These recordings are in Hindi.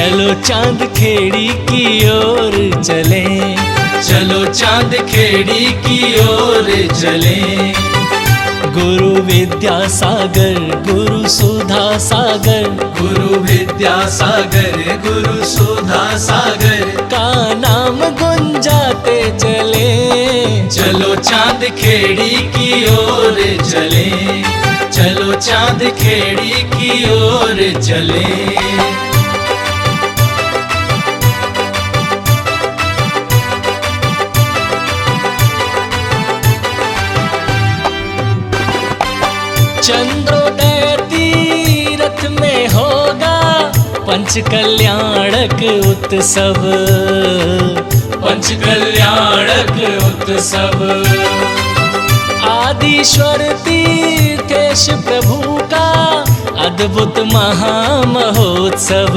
चलो चांद खेड़ी की ओर चले, चलो चांद खेड़ी की ओर चले। गुरु विद्या सागर गुरु सुधा सागर, गुरु विद्या सागर गुरु सुधा सागर का नाम गुंजाते चले। चलो चांद खेड़ी की ओर चले, चलो चांद खेड़ी की ओर चले। चंद्रोदय तीरथ में होगा पंच कल्याणक उत्सव, पंच कल्याणक उत्सव। आदिश्वर तीर्थेश प्रभु का अद्भुत महामहोत्सव,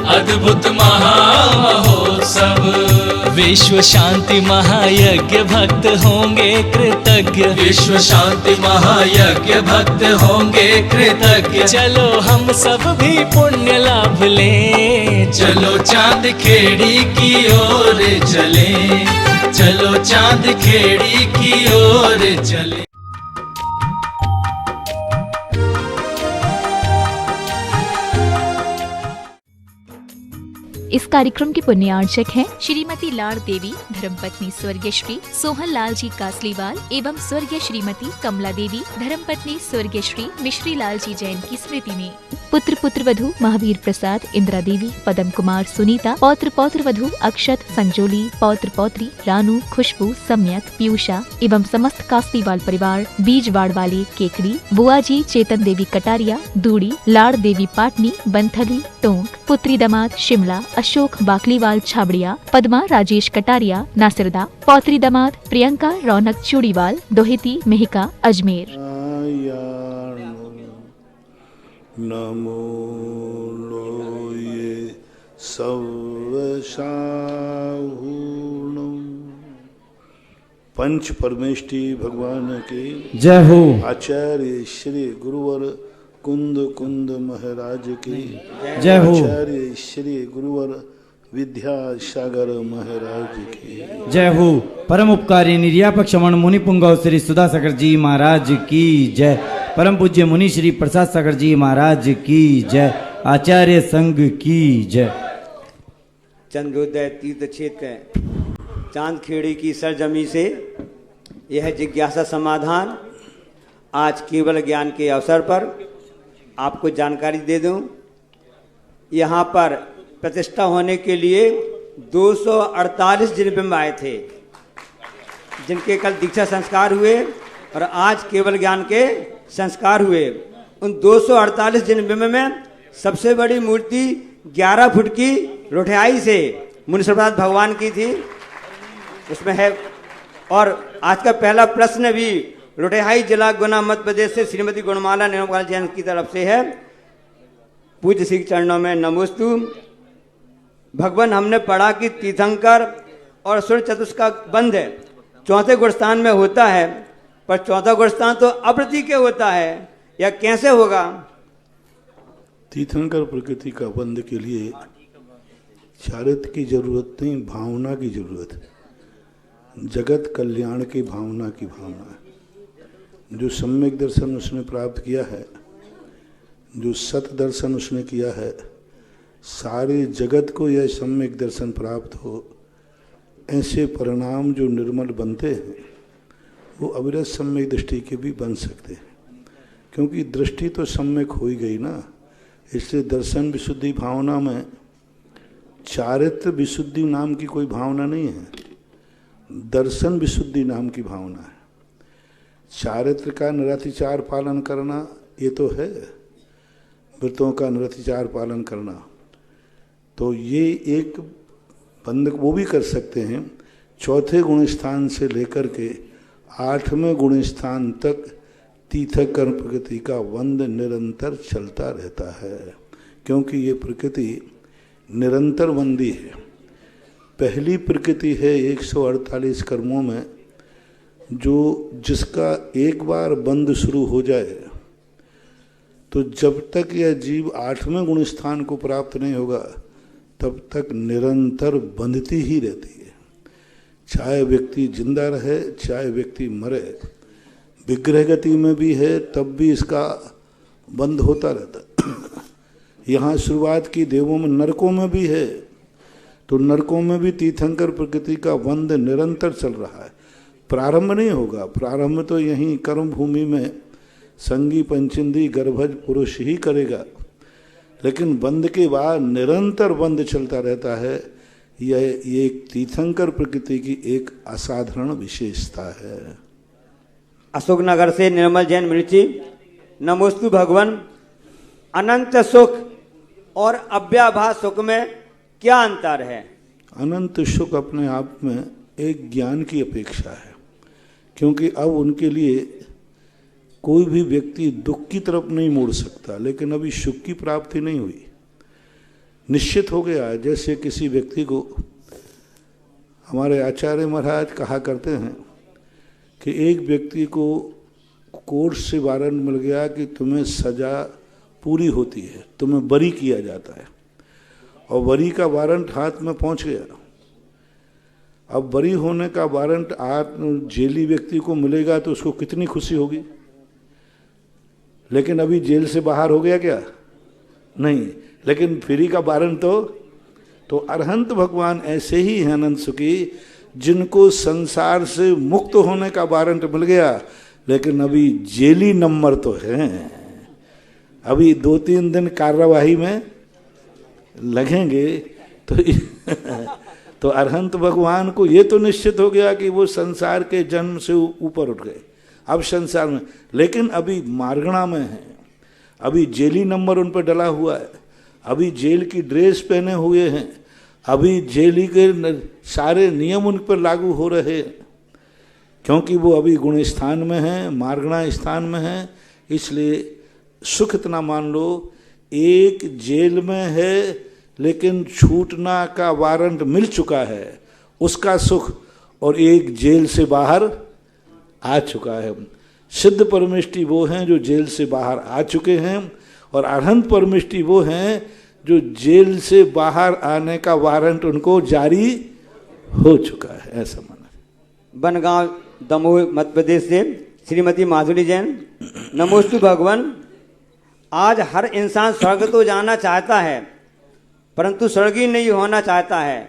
अद्भुत महामहोत्सव। विश्व शांति महायज्ञ भक्त होंगे कृतज्ञ, विश्व शांति महायज्ञ भक्त होंगे कृतज्ञ। चलो हम सब भी पुण्य लाभ लें, चलो चांद खेड़ी की ओर चले, चलो चांद खेड़ी की ओर चले। इस कार्यक्रम के पुण्यार्चक हैं श्रीमती लाड़ देवी धर्मपत्नी स्वर्गीय श्री सोहन लाल जी कासलीवाल एवं स्वर्गीय श्रीमती कमला देवी धर्मपत्नी स्वर्गीय श्री मिश्री लाल जी जैन की स्मृति में। पुत्र पुत्र वधु महावीर प्रसाद, इंदिरा देवी, पदम कुमार, सुनीता, पौत्र पौत्र वधु अक्षत, संजोली, पौत्र पौत्री रानू, खुशबू, सम्यक, पीयूषा एवं समस्त कासलीवाल परिवार, बीजवाड़ वाले केकड़ी, बुआ जी चेतन देवी कटारिया, दूड़ी, लाड़ देवी पाटनी, बंथली, टोंक, पुत्री दामाद शिमला, अशोक बाकलीवाल छाबड़िया, पद्मा राजेश कटारिया नासिरदा, पौत्री दामाद प्रियंका रौनक चूड़ीवाल, दोहिती मेहिका अजमेर। नमो लोये सर्वशाहुणं। पंच परमेष्टि भगवान की जय हो। आचार्य श्री गुरुवर कुंद कुंद महाराज की जय हो। आचार्य श्री गुरुवर विद्यासागर महाराज की जय हो। परम उपकारी निर्यापक श्रवण मुनि पुंगव श्री सुधासागर जी महाराज की जय। परम पूज्य मुनि श्री प्रसाद सागर जी महाराज की जय। आचार्य संघ की जय। चंद्रोदय तीर्थ क्षेत्र चांदखेड़ी की सरजमी से यह जिज्ञासा समाधान आज केवल ज्ञान के अवसर पर आपको जानकारी दे दूं। यहाँ पर प्रतिष्ठा होने के लिए 248 जिनबिंब आए थे, जिनके कल दीक्षा संस्कार हुए और आज केवल ज्ञान के संस्कार हुए। उन 248 जिनबिंब में सबसे बड़ी मूर्ति 11 फुट की रोठियाई से मुनिसरदास भगवान की थी, उसमें है। और आज का पहला प्रश्न भी रोटेहाई जिला गुना मध्य प्रदेश से श्रीमती गुणमाला निर्मल जैन की तरफ से है। पूज्य श्री चरणों में नमोस्तु। भगवान हमने पढ़ा कि तीर्थंकर और सूर्य चतुष्का बंध है चौथे गुणस्थान में होता है, पर चौथा गुणस्थान तो अप्रति के होता है, या कैसे होगा? तीर्थंकर प्रकृति का बंध के लिए चारित्र की जरूरत नहीं, भावना की जरूरत है। जगत कल्याण की भावना की भावना है। जो सम्यक दर्शन उसने प्राप्त किया है, जो सत दर्शन उसने किया है, सारे जगत को यह सम्यक दर्शन प्राप्त हो, ऐसे परिणाम जो निर्मल बनते हैं वो अविरत सम्यक दृष्टि के भी बन सकते हैं, क्योंकि दृष्टि तो सम्यक हो ही गई ना। इसलिए दर्शन विशुद्धि भावना में चारित्र विशुद्धि नाम की कोई भावना नहीं है, दर्शन विशुद्धि नाम की भावना है। चारित्र का निरतिचार पालन करना ये तो है, व्रतों का निरतिचार पालन करना, तो ये एक बंद वो भी कर सकते हैं। चौथे गुण स्थान से लेकर के 8वें गुण स्थान तक तीर्थंकर प्रकृति का वंद निरंतर चलता रहता है, क्योंकि ये प्रकृति निरंतर बंदी है। पहली प्रकृति है 148 कर्मों में, जो जिसका एक बार बंद शुरू हो जाए तो जब तक यह जीव 8वें गुण स्थान को प्राप्त नहीं होगा तब तक निरंतर बंधती ही रहती है। चाहे व्यक्ति जिंदा रहे, चाहे व्यक्ति मरे, विग्रह गति में भी है तब भी इसका बंध होता रहता। यहाँ शुरुआत की देवों में, नरकों में भी है, तो नरकों में भी तीर्थंकर प्रकृति का बंध निरंतर चल रहा है। प्रारंभ नहीं होगा, प्रारंभ तो यहीं कर्म भूमि में संगी पंचिंदी गर्भज पुरुष ही करेगा, लेकिन बंध के बाद निरंतर बंध चलता रहता है। यह एक तीर्थंकर प्रकृति की एक असाधारण विशेषता है। अशोकनगर से निर्मल जैन मिर्ची, नमोस्तु भगवान। अनंत सुख और अव्याभास सुख में क्या अंतर है? अनंत सुख अपने आप में एक ज्ञान की अपेक्षा है, क्योंकि अब उनके लिए कोई भी व्यक्ति दुख की तरफ नहीं मुड़ सकता, लेकिन अभी सुख की प्राप्ति नहीं हुई। निश्चित हो गया, जैसे किसी व्यक्ति को हमारे आचार्य महाराज कहा करते हैं कि एक व्यक्ति को कोर्ट से वारंट मिल गया कि तुम्हें सजा पूरी होती है, तुम्हें बरी किया जाता है, और बरी का वारंट हाथ में पहुंच गया। अब बरी होने का वारंट जेली व्यक्ति को मिलेगा तो उसको कितनी खुशी होगी, लेकिन अभी जेल से बाहर हो गया क्या? नहीं, लेकिन फ्री का वारंट तो अरहंत भगवान ऐसे ही हैं अनंत सुखी, जिनको संसार से मुक्त होने का वारंट मिल गया, लेकिन अभी जेली नंबर तो है, अभी 2-3 दिन कार्यवाही में लगेंगे। तो अरहंत भगवान को ये तो निश्चित हो गया कि वो संसार के जन्म से ऊपर उठ गए, अब संसार में, लेकिन अभी मार्गणा में है, अभी जेली नंबर उन पर डला हुआ है, अभी जेल की ड्रेस पहने हुए हैं, अभी जेली के सारे नियम उन पर लागू हो रहे हैं, क्योंकि वो अभी गुण स्थान में है, मार्गणा स्थान में है। इसलिए सुख इतना मान लो, एक जेल में है लेकिन छूटना का वारंट मिल चुका है, उसका सुख, और एक जेल से बाहर आ चुका है। सिद्ध परमेष्टि वो हैं जो जेल से बाहर आ चुके हैं, और अरहंत परमेष्टि वो हैं जो जेल से बाहर आने का वारंट उनको जारी हो चुका है, ऐसा माना। बनगांव दमोह मध्य प्रदेश से श्रीमती माधुरी जैन, नमोस्तु भगवान। आज हर इंसान स्वर्ग तो जाना चाहता है, परंतु स्वर्गीय नहीं होना चाहता है।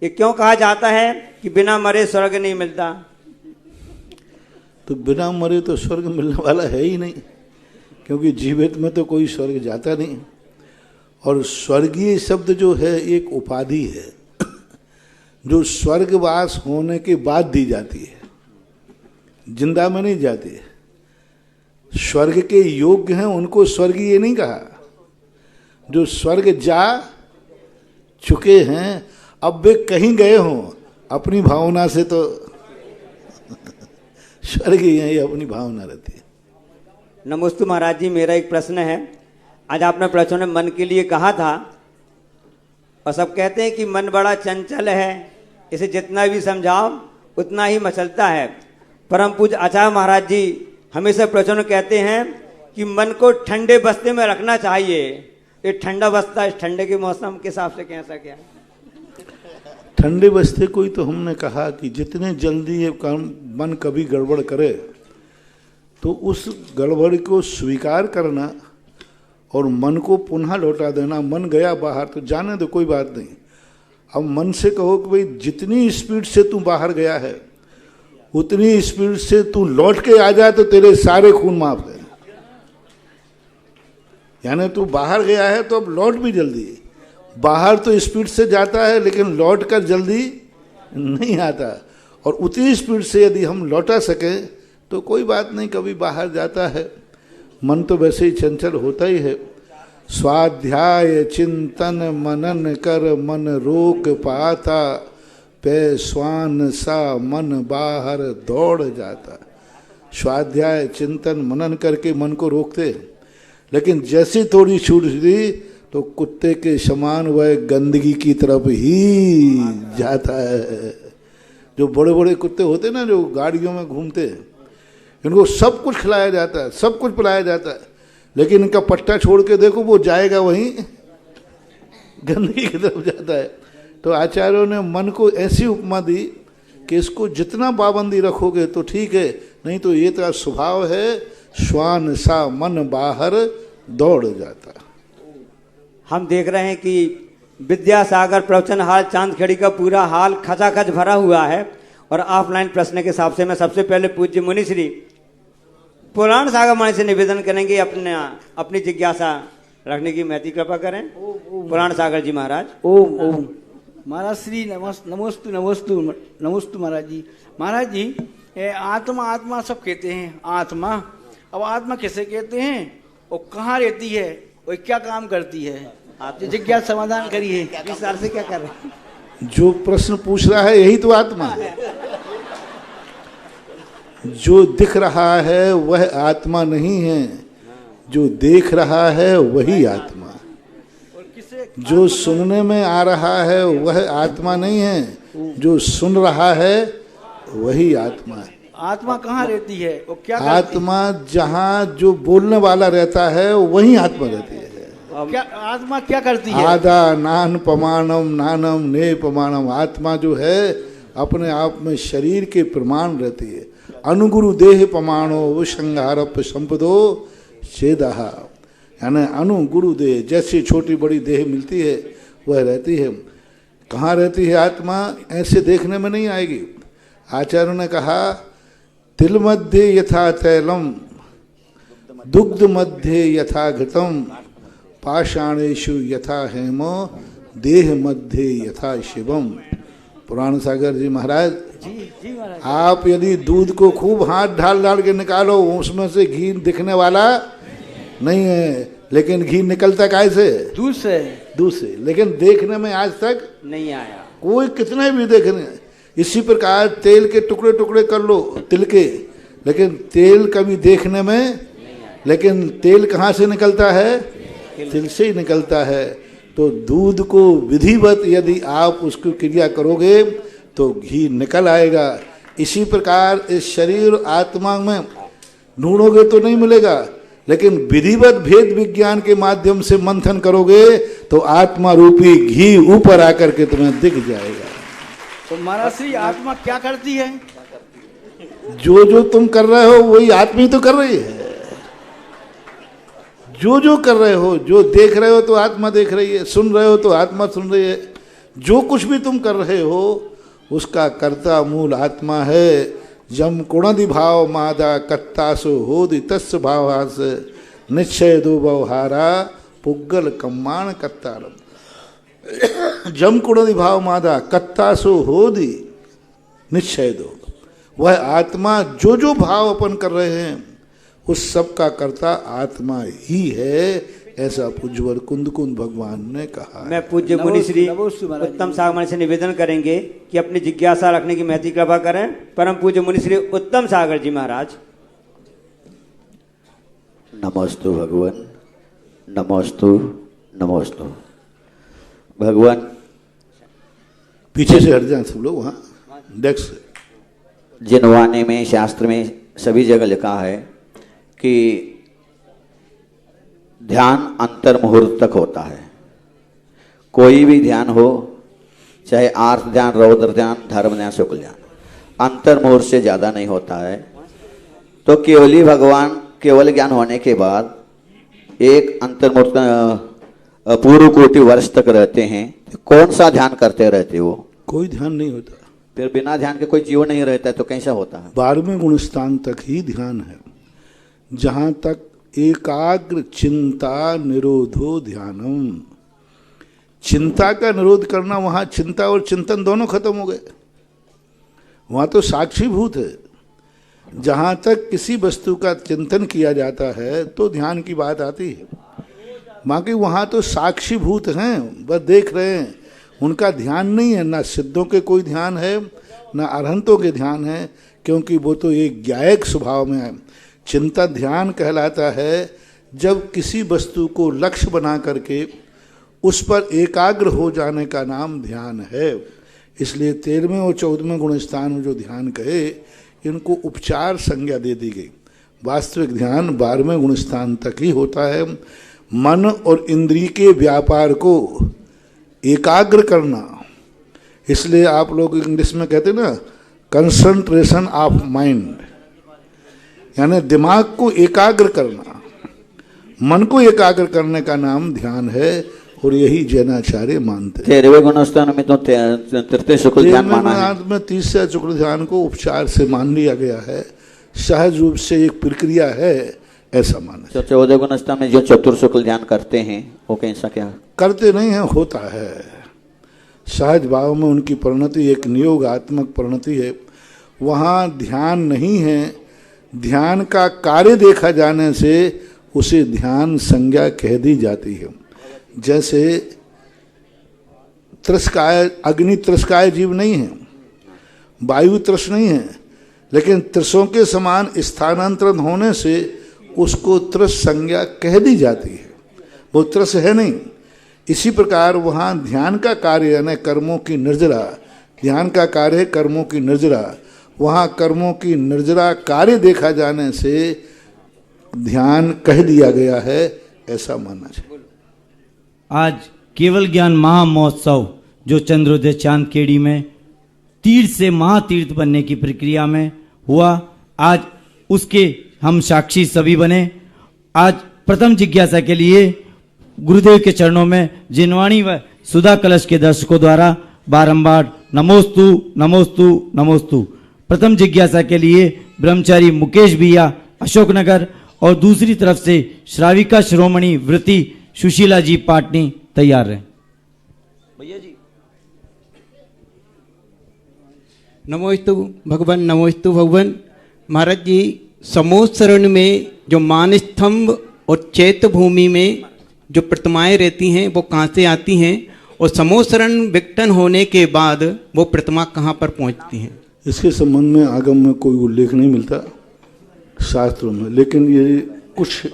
ये क्यों कहा जाता है कि बिना मरे स्वर्ग नहीं मिलता? तो बिना मरे तो स्वर्ग मिलने वाला है ही नहीं, क्योंकि जीवित में तो कोई स्वर्ग जाता नहीं। और स्वर्गीय शब्द जो है एक उपाधि है जो स्वर्गवास होने के बाद दी जाती है, जिंदा में नहीं जाती है। स्वर्ग के योग्य हैं उनको स्वर्गीय नहीं कहा, जो स्वर्ग जा चुके हैं, अब वे कहीं गए हों अपनी भावना से, तो स्वर्गीय है, अपनी भावना रहती है। नमोस्तु महाराज जी, मेरा एक प्रश्न है। आज आपने प्रश्नों ने मन के लिए कहा था, और सब कहते हैं कि मन बड़ा चंचल है, इसे जितना भी समझाओ उतना ही मचलता है। परम पूज्य आचार्य महाराज जी हमेशा प्रवचन कहते हैं कि मन को ठंडे बस्ते में रखना चाहिए। ये ठंडा बस्ता इस ठंडे के मौसम के हिसाब से कैसा क्या? ठंडे बस्ते को ही तो हमने कहा कि जितने जल्दी ये काम मन कभी गड़बड़ करे तो उस गड़बड़ को स्वीकार करना और मन को पुनः लौटा देना। मन गया बाहर तो जाने दो, कोई बात नहीं। अब मन से कहो कि भाई जितनी स्पीड से तू बाहर गया है उतनी स्पीड से तू लौट के आ जाए तो तेरे सारे खून माफ है। यानी तू बाहर गया है तो अब लौट भी जल्दी। बाहर तो स्पीड से जाता है लेकिन लौट कर जल्दी नहीं आता, और उतनी स्पीड से यदि हम लौटा सकें तो कोई बात नहीं, कभी बाहर जाता है। मन तो वैसे ही चंचल होता ही है। स्वाध्याय चिंतन मनन कर मन रोक पाता, पे स्वान सा मन बाहर दौड़ जाता। स्वाध्याय चिंतन मनन करके मन को रोकते, लेकिन जैसी थोड़ी छूट दी तो कुत्ते के समान वह गंदगी की तरफ ही जाता है। जो बड़े बड़े कुत्ते होते ना, जो गाड़ियों में घूमते हैं, इनको सब कुछ खिलाया जाता है, सब कुछ पिलाया जाता है, लेकिन इनका पट्टा छोड़ के देखो वो जाएगा वहीं गंदगी की तरफ जाता है। तो आचार्यों ने मन को ऐसी उपमा दी कि इसको जितना पाबंदी रखोगे तो ठीक है, नहीं तो ये तो स्वभाव है, श्वान सा मन बाहर दौड़ जाता। हम देख रहे हैं कि विद्यासागर प्रवचन हाल चांदखेड़ी का पूरा हाल खचाखच भरा हुआ है। और ऑफलाइन प्रश्न के हिसाब से मैं सबसे पहले पूज्य मुनि श्री पुराण सागर मणि से निवेदन करेंगे अपनी जिज्ञासा रखने की महती कृपा करें। पुराण सागर जी महाराज। ओम ओम महाराज श्री नमोस्तु नमोस्तु नमोस्तु महाराज जी। महाराज जी आत्मा आत्मा सब कहते हैं आत्मा, अब आत्मा किसे कहते हैं और कहाँ रहती है और क्या काम करती है, आप जिज्ञासा समाधान करिए। इस साल से क्या कर रहे हैं? जो प्रश्न पूछ रहा है यही तो आत्मा है। जो दिख रहा है वह आत्मा नहीं है, जो देख रहा है वही आत्मा। जो सुनने में आ रहा है वह आत्मा नहीं है, जो सुन रहा है वही आत्मा है। आत्मा कहाँ रहती है और क्या आत्मा जहाँ जो बोलने वाला रहता है वही आत्मा रहती है। क्या आत्मा क्या करती है? आदा नान पमानम नानम ने पमानम। आत्मा जो है अपने आप में शरीर के प्रमाण रहती है। अनुगुरु देह पमाणो विसंहारप संपदो छेदहा, यानी अनुगुरु देह जैसी छोटी बड़ी देह मिलती है वह रहती है। कहाँ रहती है आत्मा? ऐसे देखने में नहीं आएगी। आचार्यों ने कहा तिल मध्य यथा तैलम दुग्ध मध्य यथा घृतम पाषाणेषु यथा हेमो देह मध्य यथा शिवम। पुराण सागर जी महाराज, जी महाराज। आप यदि दूध को खूब हाथ ढाल डाल के निकालो उसमें से घी दिखने वाला नहीं है, लेकिन घी निकलता कैसे? दूध से। दूध से, लेकिन देखने में आज तक नहीं आया कोई। कितना भी देखने, इसी प्रकार तेल के टुकड़े टुकड़े कर लो तिल के, लेकिन तेल कभी देखने में, लेकिन तेल कहाँ से निकलता है? तिल से ही निकलता है। तो दूध को विधिवत यदि आप उसकी क्रिया करोगे तो घी निकल आएगा। इसी प्रकार इस शरीर आत्मा में ढूंढोगे तो नहीं मिलेगा, लेकिन विधिवत भेद विज्ञान के माध्यम से मंथन करोगे तो आत्मा रूपी घी ऊपर आकर के तुम्हें दिख जाएगा। तो महाराज श्री आत्मा क्या करती है? जो जो तुम कर रहे हो वही आत्मा ही तो कर रही है। जो जो कर रहे हो, जो देख रहे हो तो आत्मा देख रही है, सुन रहे हो तो आत्मा सुन रही है। जो कुछ भी तुम कर रहे हो उसका कर्ता मूल आत्मा है। जम कुणदि भाव मादा कत्तासो होदि तस् भावास निश्चय दो व्यवहारा पुग्गल कम्माण कत्तारम। जम कुणदि भाव मादा कत्तासो होदि निश्चय दो। वह आत्मा जो जो भाव अपन कर रहे हैं उस सब का कर्ता आत्मा ही है, ऐसा पूज्यवर कुंदकुंद भगवान ने कहा। मैं पूज्य मुनि श्री उत्तम सागर से निवेदन करेंगे कि अपनी जिज्ञासा रखने की महती कृपा करें। परम पूज्य मुनि श्री उत्तम सागर जी महाराज। नमस्तु भगवान, नमस्तु नमस्तु भगवान। पीछे से हट जाए सब लोग, वहाँ डेस्क से। जिनवाने में शास्त्र में सभी जगह लिखा है कि ध्यान अंतर मुहूर्त तक होता है। कोई भी ध्यान हो, चाहे आर्थ ध्यान, रौद्र ध्यान, धर्म ध्यान, शुक्ल ध्यान, अंतर मुहूर्त से ज़्यादा नहीं होता है। तो केवली भगवान केवल ज्ञान होने के बाद एक अंतर मुहूर्त पूर्व कोटि वर्ष तक रहते हैं। कौन सा ध्यान करते रहते हो? कोई ध्यान नहीं होता। फिर बिना ध्यान के कोई जीवन नहीं रहता है तो कैसा होता है? 12वें गुणस्थान तक ही ध्यान है, जहाँ तक एकाग्र चिंता निरोधो ध्यानम। चिंता का निरोध करना, वहाँ चिंता और चिंतन दोनों खत्म हो गए। वहाँ तो साक्षीभूत है। जहाँ तक किसी वस्तु का चिंतन किया जाता है तो ध्यान की बात आती है, बाकी वहाँ तो साक्षीभूत हैं, बस देख रहे हैं। उनका ध्यान नहीं है, ना सिद्धों के कोई ध्यान है ना अरहंतों के ध्यान है, क्योंकि वो तो एक ज्ञायक स्वभाव में है। चिंता ध्यान कहलाता है जब किसी वस्तु को लक्ष्य बना करके उस पर एकाग्र हो जाने का नाम ध्यान है। इसलिए 13वें और 14वें गुणस्थान में जो ध्यान कहे, इनको उपचार संज्ञा दे दी गई। वास्तविक ध्यान 12वें गुण स्थान तक ही होता है। मन और इंद्रिय के व्यापार को एकाग्र करना, इसलिए आप लोग इंग्लिश में कहते हैं ना कंसंट्रेशन ऑफ माइंड, यानी दिमाग को एकाग्र करना, मन को एकाग्र करने का नाम ध्यान है। और यही जैनाचार्य मानते हैं। 13वें गुणस्थान में तो तृतीय शुक्ल ध्यान माना है। में तीसरा शुक्ल ध्यान को उपचार से मान लिया गया है, सहज रूप से एक प्रक्रिया है, ऐसा माना। तो 14 गुणस्थान में जो चतुर शुक्ल ध्यान करते हैं वो कैसा क्या करते नहीं है, होता है सहज भाव में उनकी परिणति एक नियोगात्मक परिणति है। वहाँ ध्यान नहीं है, ध्यान का कार्य देखा जाने से उसे ध्यान संज्ञा कह दी जाती है। जैसे त्रस्काय, अग्नि त्रस्काय जीव नहीं है, वायु त्रस नहीं है, लेकिन त्रसों के समान स्थानांतरण होने से उसको त्रस संज्ञा कह दी जाती है, वो त्रस है नहीं। इसी प्रकार वहाँ ध्यान का कार्य यानी कर्मों की निर्जरा, ध्यान का कार्य है कर्मों की निर्जरा, वहाँ कर्मों की निर्जरा कार्य देखा जाने से ध्यान कह दिया गया है, ऐसा मानना चाहिए। आज केवल ज्ञान महामहोत्सव जो चंद्रोदय चांदखेड़ी में तीर्थ से महातीर्थ बनने की प्रक्रिया में हुआ, आज उसके हम साक्षी सभी बने। आज प्रथम जिज्ञासा के लिए गुरुदेव के चरणों में जिनवाणी व सुधा कलश के दर्शकों द्वारा बारंबार नमोस्तु नमोस्तु नमोस्तु। प्रथम जिज्ञासा के लिए ब्रह्मचारी मुकेश भैया अशोकनगर और दूसरी तरफ से श्राविका शिरोमणि वृत्ति सुशीला जी पाटनी तैयार रहे। भैया जी नमोस्तु भगवान, नमोस्तु भगवान। महाराज जी समूह शरण में जो मान स्तंभ और चैत्य भूमि में जो प्रतिमाएं रहती हैं वो कहाँ से आती हैं, और समूह शरण विघटन होने के बाद वो प्रतिमा कहाँ पर पहुँचती हैं? इसके संबंध में आगम में कोई उल्लेख नहीं मिलता शास्त्रों में, लेकिन ये कुछ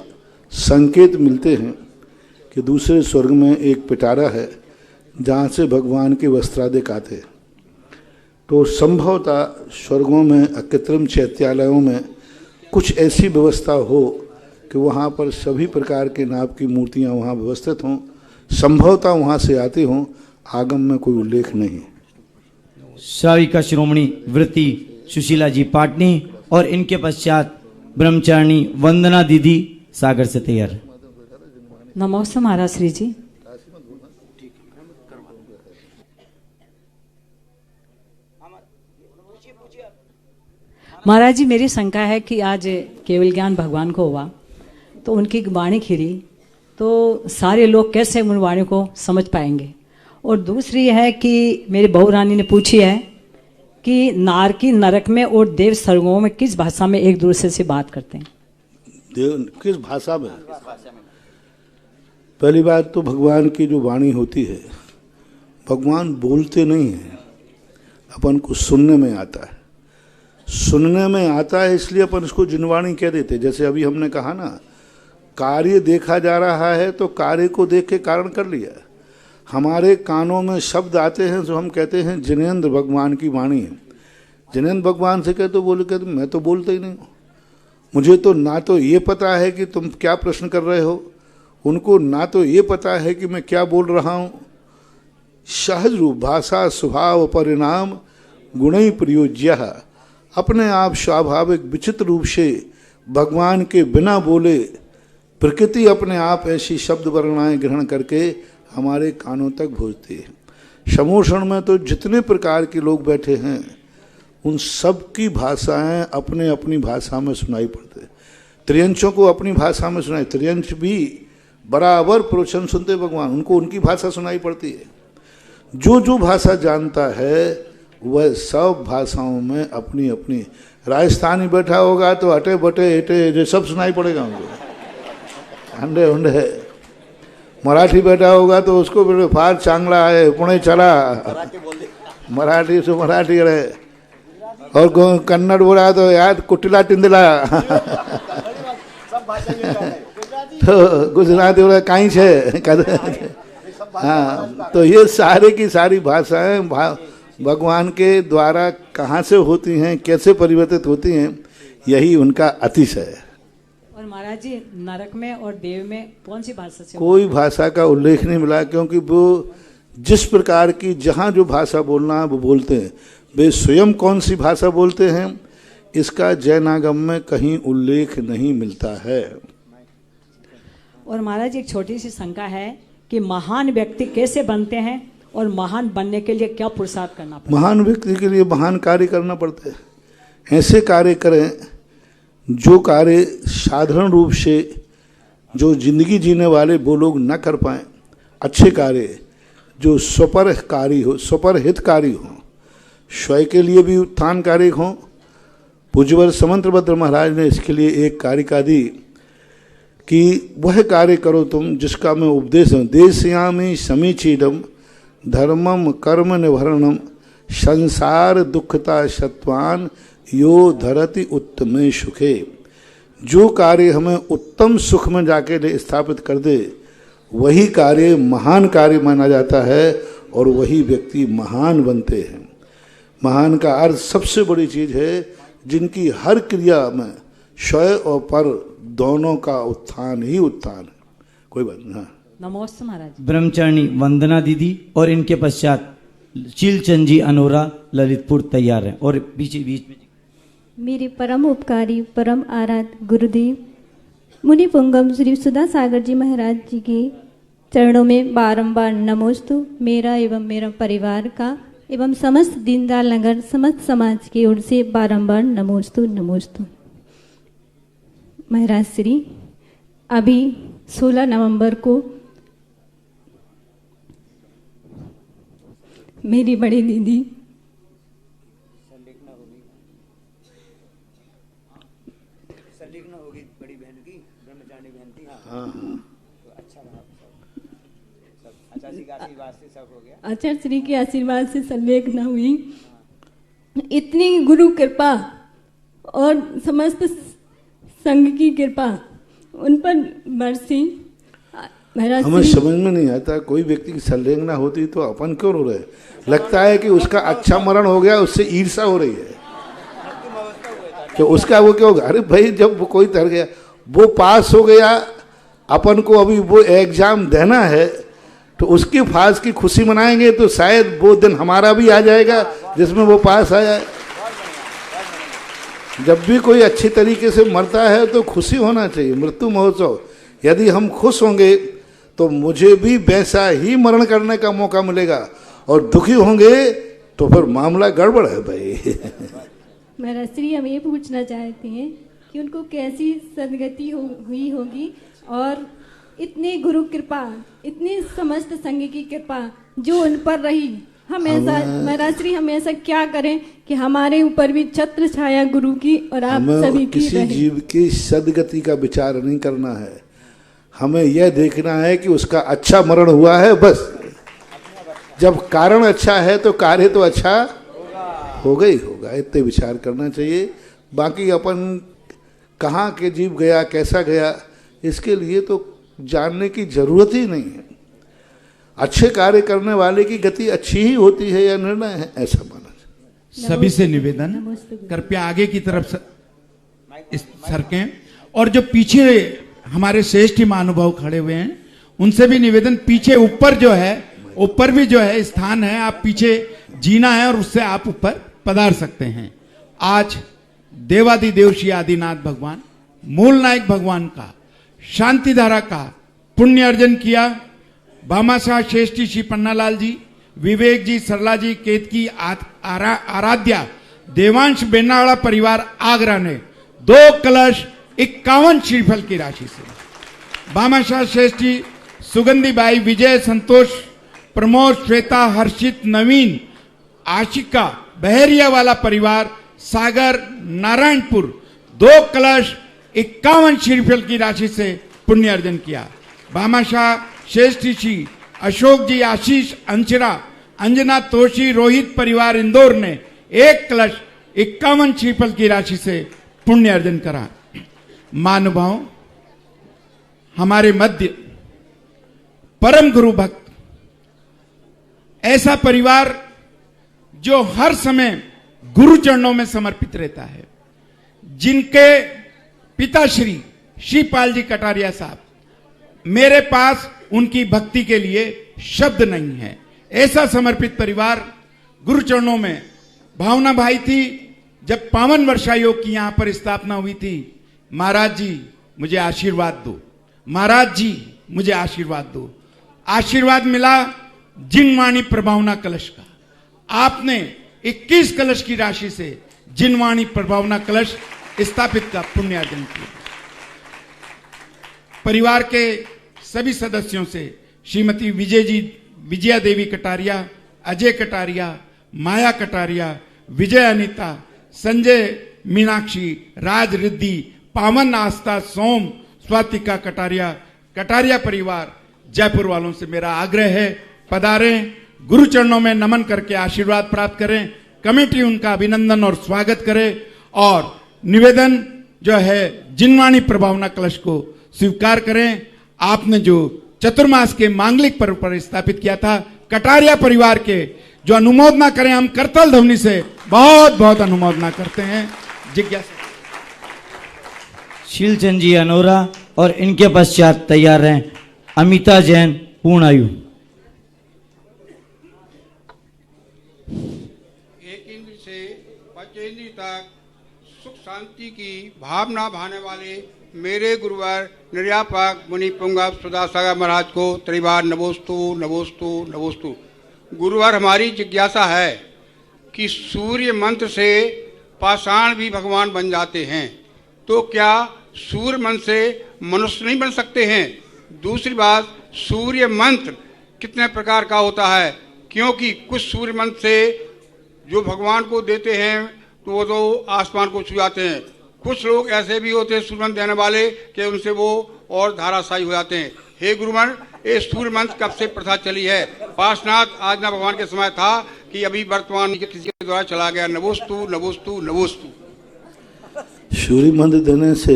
संकेत मिलते हैं कि दूसरे स्वर्ग में एक पिटारा है जहाँ से भगवान के वस्त्रादिक आते, तो संभवतः स्वर्गों में अकृत्रिम चैत्यालयों में कुछ ऐसी व्यवस्था हो कि वहाँ पर सभी प्रकार के नाप की मूर्तियाँ वहाँ व्यवस्थित हों, संभवतः वहाँ से आती हों, आगम में कोई उल्लेख नहीं। श्राविका शिरोमणि वृत्ति सुशीला जी पाटनी और इनके पश्चात ब्रह्मचारिणी वंदना दीदी सागर से तैयार। नमोस्तु महाराज श्री जी। महाराज जी मेरी शंका है कि आज केवल ज्ञान भगवान को हुआ तो उनकी वाणी खिरी तो सारे लोग कैसे उन वाणी को समझ पाएंगे। और दूसरी है कि मेरी बहू रानी ने पूछी है कि नारकी नरक में और देव स्वर्गों में किस भाषा में एक दूसरे से बात करते हैं? देव किस भाषा में? पहली बात तो भगवान की जो वाणी होती है, भगवान बोलते नहीं हैं, अपन को सुनने में आता है। सुनने में आता है इसलिए अपन इसको जिनवाणी कह देते। जैसे अभी हमने कहा ना, कार्य देखा जा रहा है तो कार्य को देख के कारण कर लिया। हमारे कानों में शब्द आते हैं जो हम कहते हैं जिनेंद्र भगवान की वाणी है। जिनेंद्र भगवान से कहते बोले कहते मैं तो बोलता ही नहीं हूँ, मुझे तो ना तो ये पता है कि तुम क्या प्रश्न कर रहे हो, उनको ना तो ये पता है कि मैं क्या बोल रहा हूँ। सहज रूप भाषा स्वभाव परिणाम गुणई प्रयोज्य, अपने आप स्वाभाविक विचित्र रूप से भगवान के बिना बोले प्रकृति अपने आप ऐसी शब्द वर्णाएं ग्रहण करके हमारे कानों तक पहुँचती है। समूषण में तो जितने प्रकार के लोग बैठे हैं उन सब की भाषाएं अपने अपनी भाषा में सुनाई पड़ते। त्रियंशों को अपनी भाषा में सुनाई, त्रियंश भी बराबर प्रवचन सुनते भगवान, उनको उनकी भाषा सुनाई पड़ती है। जो जो भाषा जानता है वह सब भाषाओं में अपनी अपनी। राजस्थानी बैठा होगा तो अटे बटे एटे जो सब सुनाई पड़ेगा उनको, अंडे उंडे। मराठी बैठा होगा तो उसको फार चांगला है पुणे चला, मराठी से मराठी रहे। और कन्नड़ बोला तो यार कुटिला टिंदला तो गुजराती बोला कहीं छे। हाँ, तो ये सारे की सारी भाषाएं भगवान के द्वारा कहाँ से होती हैं, कैसे परिवर्तित होती हैं, यही उनका अतिशय है। और महाराज जी नरक में और देव में कौन सी भाषा से? कोई भाषा का उल्लेख नहीं मिला, क्योंकि वो जिस प्रकार की जहाँ जो भाषा बोलना है वो बोलते हैं। वे स्वयं कौन सी भाषा बोलते हैं इसका जैनागम में कहीं उल्लेख नहीं मिलता है। और महाराज एक छोटी सी शंका है कि महान व्यक्ति कैसे बनते हैं और महान बनने के लिए क्या पुरुषार्थ करना पड़ता है? महान व्यक्ति के लिए महान कार्य करना पड़ता है। ऐसे कार्य करें जो कार्य साधारण रूप से जो जिंदगी जीने वाले वो लोग न कर पाएं। अच्छे कार्य जो स्वपरकारी हो, स्वपरहितकारी हो, स्वयं के लिए भी उत्थानकारी हो। पूज्यवर समंतभद्र महाराज ने इसके लिए एक कारिका दी कि वह कार्य करो तुम जिसका मैं उपदेश हूँ। देशयामी समीचीनम धर्मम कर्म निभरणम संसार दुखता सत्वान यो धरति उत्तमे सुखे। जो कार्य हमें उत्तम सुख में जाके स्थापित कर दे वही कार्य महान कार्य माना जाता है और वही व्यक्ति महान बनते हैं। महान का अर्थ सबसे बड़ी चीज है जिनकी हर क्रिया में स्वयं और पर दोनों का उत्थान ही उत्थान है। कोई बात नहीं। नमोस्तु महाराज। ब्रह्मचारिणी वंदना दीदी और इनके पश्चात शीलचंद जी अनोरा ललितपुर तैयार हैं। और बीच में मेरे परम उपकारी परम आराध्य गुरुदेव मुनि पुंगम श्री सुधा सागर जी महाराज जी के चरणों में बारंबार नमोस्तु। मेरा एवं मेरा परिवार का एवं समस्त दीनदयाल नगर समस्त समाज की ओर से बारंबार नमोस्तु नमोस्तु। महाराज श्री अभी 16 नवंबर को मेरी बड़ी दीदी आचार्य श्री के आशीर्वाद से संलेखना हुई। इतनी गुरु कृपा और समस्त संघ की कृपा उन पर बरसी। हमें समझ में नहीं आता, कोई व्यक्ति की संलेखना होती तो अपन क्यों रो रहे? लगता है कि उसका अच्छा मरण हो गया, उससे ईर्षा हो रही है कि उसका वो क्यों। अरे भाई जब वो कोई तर गया, वो पास हो गया, अपन को अभी वो एग्जाम देना है तो उसके पास की खुशी मनाएंगे तो शायद वो दिन हमारा भी आ जाएगा जिसमें वो पास आ जाए। जब भी कोई अच्छी तरीके से मरता है तो खुशी होना चाहिए। मृत्यु महोत्सव, यदि हम खुश होंगे तो मुझे भी वैसा ही मरण करने का मौका मिलेगा, और दुखी होंगे तो फिर मामला गड़बड़ है भाई। महाराज श्री हम ये पूछना चाहते हैं कि उनको कैसी सदगति हुई होगी और इतनी गुरु कृपा, इतनी समस्त संघ की कृपा जो उन पर रही। हम ऐसा महाराज श्री हम ऐसा क्या करें कि हमारे ऊपर भी छत्र छाया गुरु की और आप सभी की किसी जीव की सदगति का विचार नहीं करना है, हमें यह देखना है कि उसका अच्छा मरण हुआ है बस। जब कारण अच्छा है तो कार्य तो अच्छा होगा ही होगा, इतने विचार करना चाहिए। बाकी अपन कहाँ के जीव गया, कैसा गया, इसके लिए तो जानने की जरूरत ही नहीं है। अच्छे कार्य करने वाले की गति अच्छी ही होती है या निर्णय है, ऐसा माना। सभी से निवेदन, कृपया आगे की तरफ सरकें, और जो पीछे हमारे श्रेष्ठ महानुभाव खड़े हुए हैं उनसे भी निवेदन, पीछे ऊपर जो है, ऊपर भी जो है स्थान है, आप पीछे जीना है और उससे आप ऊपर पधार सकते हैं। आज देवादिदेव श्री आदिनाथ भगवान, मूल नायक भगवान का शांति धारा का पुण्य अर्जन किया। भामाशाह श्रेष्ठी श्री पन्नालाल जी, विवेक जी, सरला जी, केतकी आराध्या, देवांश बेनावाड़ा परिवार आगरा ने 2 कलश 51 श्रीफल की राशि से, भामाशाह श्रेष्ठी सुगंधी बाई, विजय, संतोष, प्रमोद, श्वेता, हर्षित, नवीन, आशिका बहरिया वाला परिवार सागर नारायणपुर 2 कलश 51 श्रीफल की राशि से पुण्य अर्जन किया। भामाशाह श्रेष्ठी श्री अशोक जी, आशीष, अंचरा, अंजना, तोशी, रोहित परिवार इंदौर ने 1 कलश 51 श्रीफल की राशि से पुण्य अर्जन करा। महानुभाव, हमारे मध्य परम गुरु भक्त, ऐसा परिवार जो हर समय गुरु चरणों में समर्पित रहता है, जिनके पिताश्री शिवपाल जी कटारिया साहब, मेरे पास उनकी भक्ति के लिए शब्द नहीं है। ऐसा समर्पित परिवार गुरु चरणों में। भावना भाई थी, जब पावन वर्षा योग की यहां पर स्थापना हुई थी, महाराज जी मुझे आशीर्वाद दो, महाराज जी मुझे आशीर्वाद दो। आशीर्वाद मिला जिनवाणी प्रभावना कलश का। आपने 21 कलश की राशि से जिनवाणी प्रभावना कलश स्थापित का पुण्यार्जन किया। परिवार के सभी सदस्यों से श्रीमती विजया देवी कटारिया, अजय कटारिया, माया कटारिया, विजय अनिता, संजय मीनाक्षी, राज रिद्धि, पावन आस्था, सोम, स्वातिका कटारिया, कटारिया परिवार जयपुर वालों से मेरा आग्रह है, पधारें, गुरु चरणों में नमन करके आशीर्वाद प्राप्त करें। कमेटी उनका अभिनंदन और स्वागत करे और निवेदन जो है जिनवाणी प्रभावना कलश को स्वीकार करें। आपने जो चतुर्मास के मांगलिक पर्व पर स्थापित किया था, कटारिया परिवार के जो अनुमोदना करें, हम करतल ध्वनि से बहुत बहुत अनुमोदना करते हैं। जिज्ञासा शीलचंद जी अनोरा और इनके पश्चात तैयार हैं अमिता जैन पूर्ण आयु। एक इंद्र से पंचेंद्र तक सुख शांति की भावना भाने वाले मेरे गुरुवर निर्यापक मुनि पुंगव सुदासागर महाराज को त्रिवार नमोस्तु नमोस्तु नमोस्तु। गुरुवर, हमारी जिज्ञासा है कि सूर्य मंत्र से पाषाण भी भगवान बन जाते हैं, तो क्या सूर्य मंत्र से मनुष्य नहीं बन सकते हैं? दूसरी बात, सूर्य मंत्र कितने प्रकार का होता है? क्योंकि कुछ सूर्य मंत्र से जो भगवान को देते हैं तो वो तो आसमान को छू जाते हैं, कुछ लोग ऐसे भी होते हैं सूर्य मंत्र देने वाले कि उनसे वो और धाराशायी हो जाते हैं। हे गुरुमन, ये सूर्य मंत्र कब से प्रथा चली है? पार्श्वनाथ आज्ञा भगवान के समय था कि अभी वर्तमान किसी के द्वारा चला गया। नमोस्तु नमोस्तु नमोस्तु। सूर्य मंत्र देने से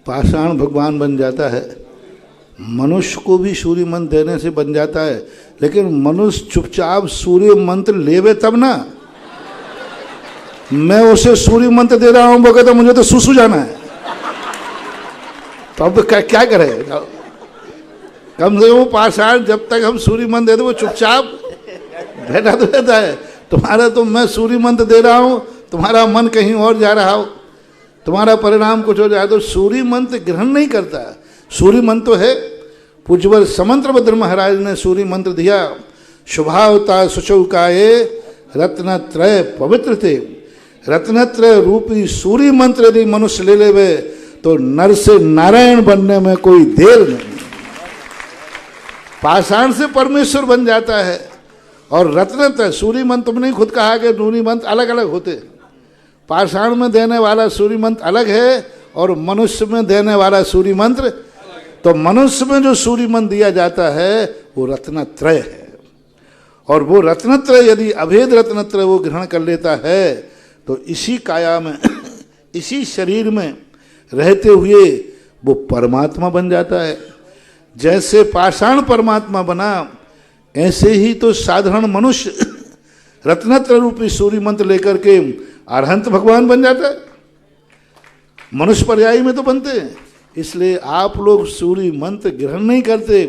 पाषाण भगवान बन जाता है, मनुष्य को भी सूर्य मंत्र देने से बन जाता है, लेकिन मनुष्य चुपचाप सूर्य मंत्र लेवे तब ना। मैं उसे सूर्य मंत्र दे रहा हूं, वो कहता मुझे तो सुसु जाना है, तो अब क्या करे? कम से कम पाषाण जब तक हम सूर्य मंत्र देते वो चुपचाप बैठा तो रहता है। तुम्हारा तो मैं सूर्य मंत्र दे रहा हूं, तुम्हारा मन कहीं और जा रहा हो, तुम्हारा परिणाम कुछ हो जाए, तो सूर्य मंत्र ग्रहण नहीं करता। सूर्य मंत्र तो है, पूज्यवर समंत्रभद्र महाराज ने सूर्य मंत्र दिया। शुभावता सुचौकाये रत्नत्रय पवित्र थे। रत्नत्रय रूपी सूर्य मंत्र यदि मनुष्य ले लेवे तो नर से नारायण बनने में कोई देर नहीं। पाषाण से परमेश्वर बन जाता है। और रत्नत्रय सूर्य मंत्र, तुमने खुद कहा कि सूर्य मंत्र अलग अलग होते। पाषाण में देने वाला सूर्य मंत्र अलग है और मनुष्य में देने वाला सूर्य मंत्र, तो मनुष्य में जो सूर्य मंत्र दिया जाता है वो रत्नत्रय है। और वो रत्नत्रय यदि अभेद रत्नत्रय वो ग्रहण कर लेता है तो इसी काया में इसी शरीर में रहते हुए वो परमात्मा बन जाता है। जैसे पाषाण परमात्मा बना, ऐसे ही तो साधारण मनुष्य रत्नत्रय रूपी सूर्य मंत्र लेकर के अरहंत भगवान बन जाता है। मनुष्य पर्यायी में तो बनते हैं। इसलिए आप लोग सूर्य मंत्र ग्रहण नहीं करते।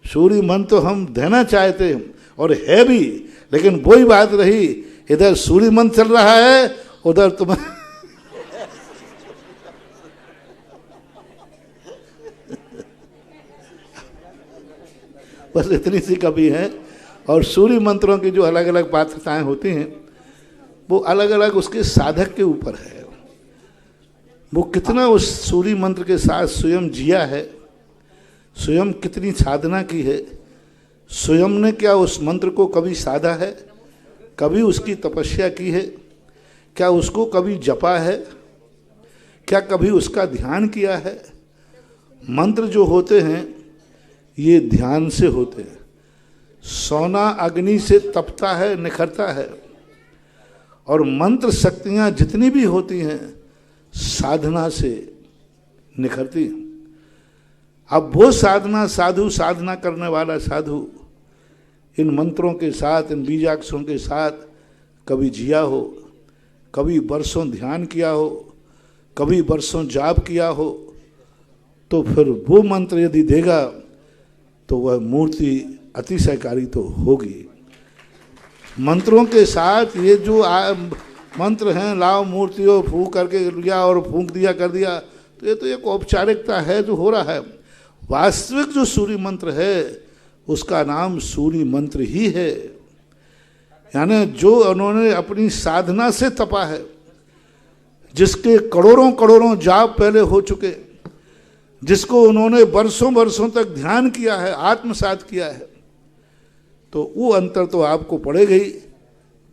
सूर्य मंत्र तो हम देना चाहते और है भी, लेकिन वही बात रही, इधर सूर्य मंत्र चल रहा है, उधर तुम बस इतनी सी कमी है। और सूर्य मंत्रों की जो अलग अलग पात्रताएं होती हैं वो अलग अलग उसके साधक के ऊपर है। वो कितना उस सूर्य मंत्र के साथ स्वयं जिया है, स्वयं कितनी साधना की है, स्वयं ने क्या उस मंत्र को कभी साधा है, कभी उसकी तपस्या की है, क्या उसको कभी जपा है, क्या कभी उसका ध्यान किया है। मंत्र जो होते हैं ये ध्यान से होते हैं। सोना अग्नि से तपता है, निखरता है, और मंत्र शक्तियाँ जितनी भी होती हैं साधना से निखरती हैं। अब वो साधना साधु, साधना करने वाला साधु इन मंत्रों के साथ, इन बीजाक्षरों के साथ कभी जिया हो, कभी बरसों ध्यान किया हो, कभी बरसों जाप किया हो, तो फिर वो मंत्र यदि देगा तो वह मूर्ति अतिशयकारी तो होगी। मंत्रों के साथ ये जो मंत्र हैं, लाओ मूर्ति हो, फूंक करके लिया और फूंक दिया कर दिया, तो ये तो एक औपचारिकता है जो हो रहा है। वास्तविक जो सूर्य मंत्र है उसका नाम सूर्य मंत्र ही है। यानी जो उन्होंने अपनी साधना से तपा है, जिसके करोड़ों करोड़ों जाप पहले हो चुके, जिसको उन्होंने बरसों बरसों तक ध्यान किया है, आत्मसात किया है, तो वो अंतर तो आपको पड़ेगा ही।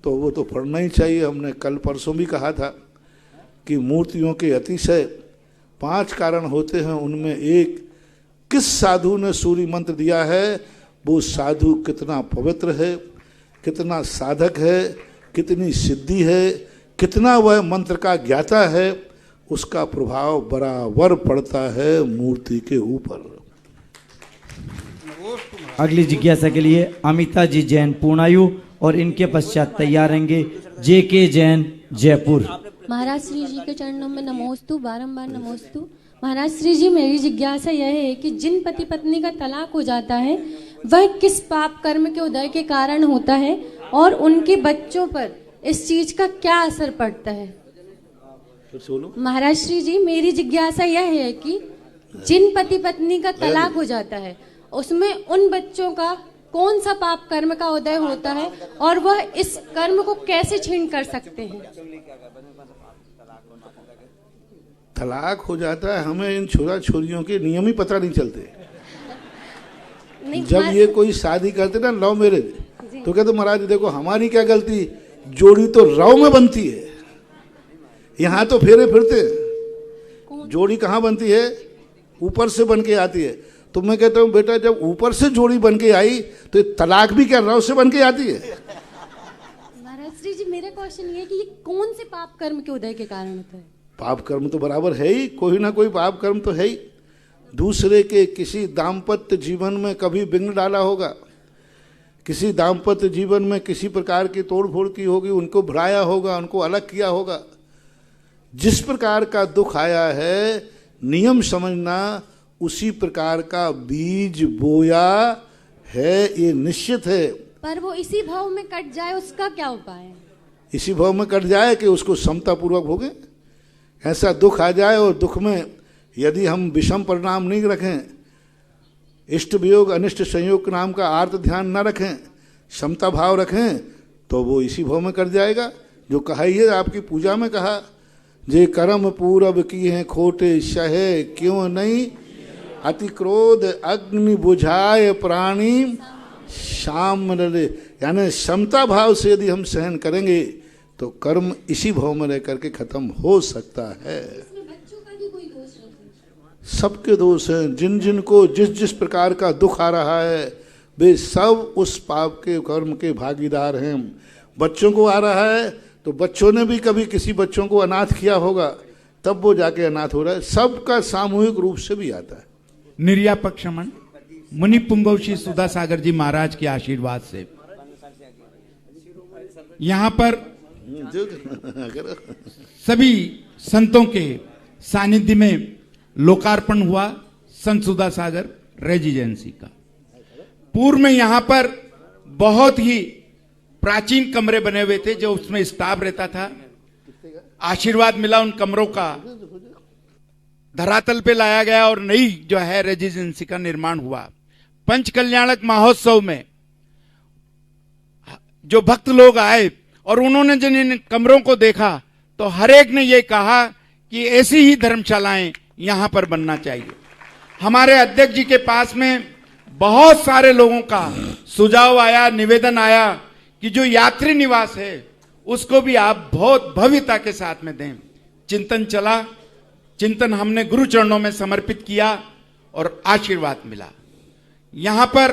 तो वो तो पढ़ना ही चाहिए। हमने कल परसों भी कहा था कि मूर्तियों के अतिशय 5 कारण होते हैं। उनमें एक, किस साधु ने सूर्य मंत्र दिया है, वो साधु कितना पवित्र है, कितना साधक है, कितनी सिद्धि है, कितना वह मंत्र का ज्ञाता है, उसका प्रभाव बराबर पड़ता है मूर्ति के ऊपर। अगली जिज्ञासा के लिए अमिता जी जैन पूर्णायु और इनके पश्चात तैयार रहेंगे JK जैन जयपुर। महाराज श्री जी के चरणों में नमोस्तु, बारंबार नमोस्तु। महाराज श्री जी, मेरी जिज्ञासा यह है कि जिन पति पत्नी का तलाक हो जाता है वह किस पाप कर्म के उदय के कारण होता है और उनके बच्चों पर इस चीज का क्या असर पड़ता है? महाराज श्री जी, मेरी जिज्ञासा यह है कि जिन पति पत्नी का तलाक हो जाता है उसमें उन बच्चों का कौन सा पाप कर्म का उदय होता है और वह इस कर्म को कैसे छीन कर सकते हैं? तलाक हो जाता है, हमें इन छोरा छोरियों के नियम ही पता नहीं चलते। जब ये कोई शादी करते ना लव मैरिज, तो कहते महाराज देखो हमारी क्या गलती, जोड़ी तो रव में बनती है, यहाँ तो फेरे फिरते। जोड़ी कहाँ बनती है? ऊपर से बन के आती है। तो मैं कहता हूँ बेटा जब ऊपर से जोड़ी बन के आई तो तलाक भी क्या रव से बन के आती है? महाराज श्री जी, मेरा क्वेश्चन ये है कि ये कौन से पाप कर्म के उदय के कारण होता है? पाप कर्म तो बराबर है ही, कोई ना कोई पाप कर्म तो है ही। दूसरे के किसी दाम्पत्य जीवन में कभी विघ्न डाला होगा, किसी दाम्पत्य जीवन में किसी प्रकार की तोड़फोड़ की होगी, उनको भुलाया होगा, उनको अलग किया होगा। जिस प्रकार का दुख आया है, नियम समझना उसी प्रकार का बीज बोया है, ये निश्चित है। पर वो इसी भाव में कट जाए, उसका क्या उपाय है? इसी भाव में कट जाए कि उसको समता पूर्वक भोगे। ऐसा दुख आ जाए और दुख में यदि हम विषम परिणाम नहीं रखें, इष्ट वियोग अनिष्ट संयोग नाम का आर्त ध्यान न रखें, समता भाव रखें, तो वो इसी भाव में कट जाएगा। जो कहा ही है आपकी पूजा में कहा, जे कर्म पूरब की हैं खोटे सहे क्यों नहीं, अति क्रोध अग्नि बुझाए प्राणी शाम रले। यानी समता भाव से यदि हम सहन करेंगे तो कर्म इसी भाव में रह करके खत्म हो सकता है। सबके दोष हैं, जिन जिन को जिस जिस प्रकार का दुख आ रहा है वे सब उस पाप के कर्म के भागीदार हैं। बच्चों को आ रहा है तो बच्चों ने भी कभी किसी बच्चों को अनाथ किया होगा, तब वो जाके अनाथ हो रहा है। सबका सामूहिक रूप से भी आता है। निर्यापक शमन मुनि पुंगव श्री सुधा सागर जी महाराज के आशीर्वाद से यहाँ पर सभी संतों के सानिध्य में लोकार्पण हुआ संत सुधा सागर रेजिडेंसी का। पूर्व में यहाँ पर बहुत ही प्राचीन कमरे बने हुए थे, जो उसमें स्टाफ रहता था। आशीर्वाद मिला उन कमरों का, धरातल पे लाया गया और नई जो है रेजिडेंसी का निर्माण हुआ। पंच कल्याणक महोत्सव में जो भक्त लोग आए और उन्होंने जिन इन कमरों को देखा तो हर एक ने ये कहा कि ऐसी ही धर्मशालाएं यहां पर बनना चाहिए। हमारे अध्यक्ष जी के पास में बहुत सारे लोगों का सुझाव आया, निवेदन आया कि जो यात्री निवास है उसको भी आप बहुत भव्यता के साथ में दें। चिंतन चला, चिंतन हमने गुरु चरणों में समर्पित किया और आशीर्वाद मिला। यहां पर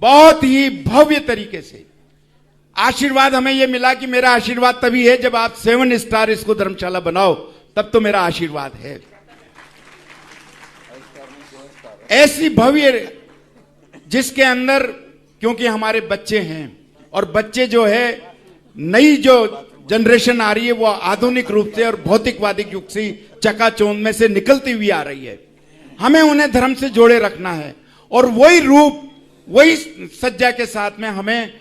बहुत ही भव्य तरीके से आशीर्वाद हमें यह मिला कि मेरा आशीर्वाद तभी है जब आप 7 स्टार इसको धर्मशाला बनाओ, तब तो मेरा आशीर्वाद है। ऐसी भव्य जिसके अंदर, क्योंकि हमारे बच्चे हैं और बच्चे जो है नई जो जनरेशन आ रही है वो आधुनिक रूप से और भौतिकवादी युग से चकाचौंध में से निकलती हुई आ रही है। हमें उन्हें धर्म से जोड़े रखना है और वही रूप वही सज्जा के साथ में हमें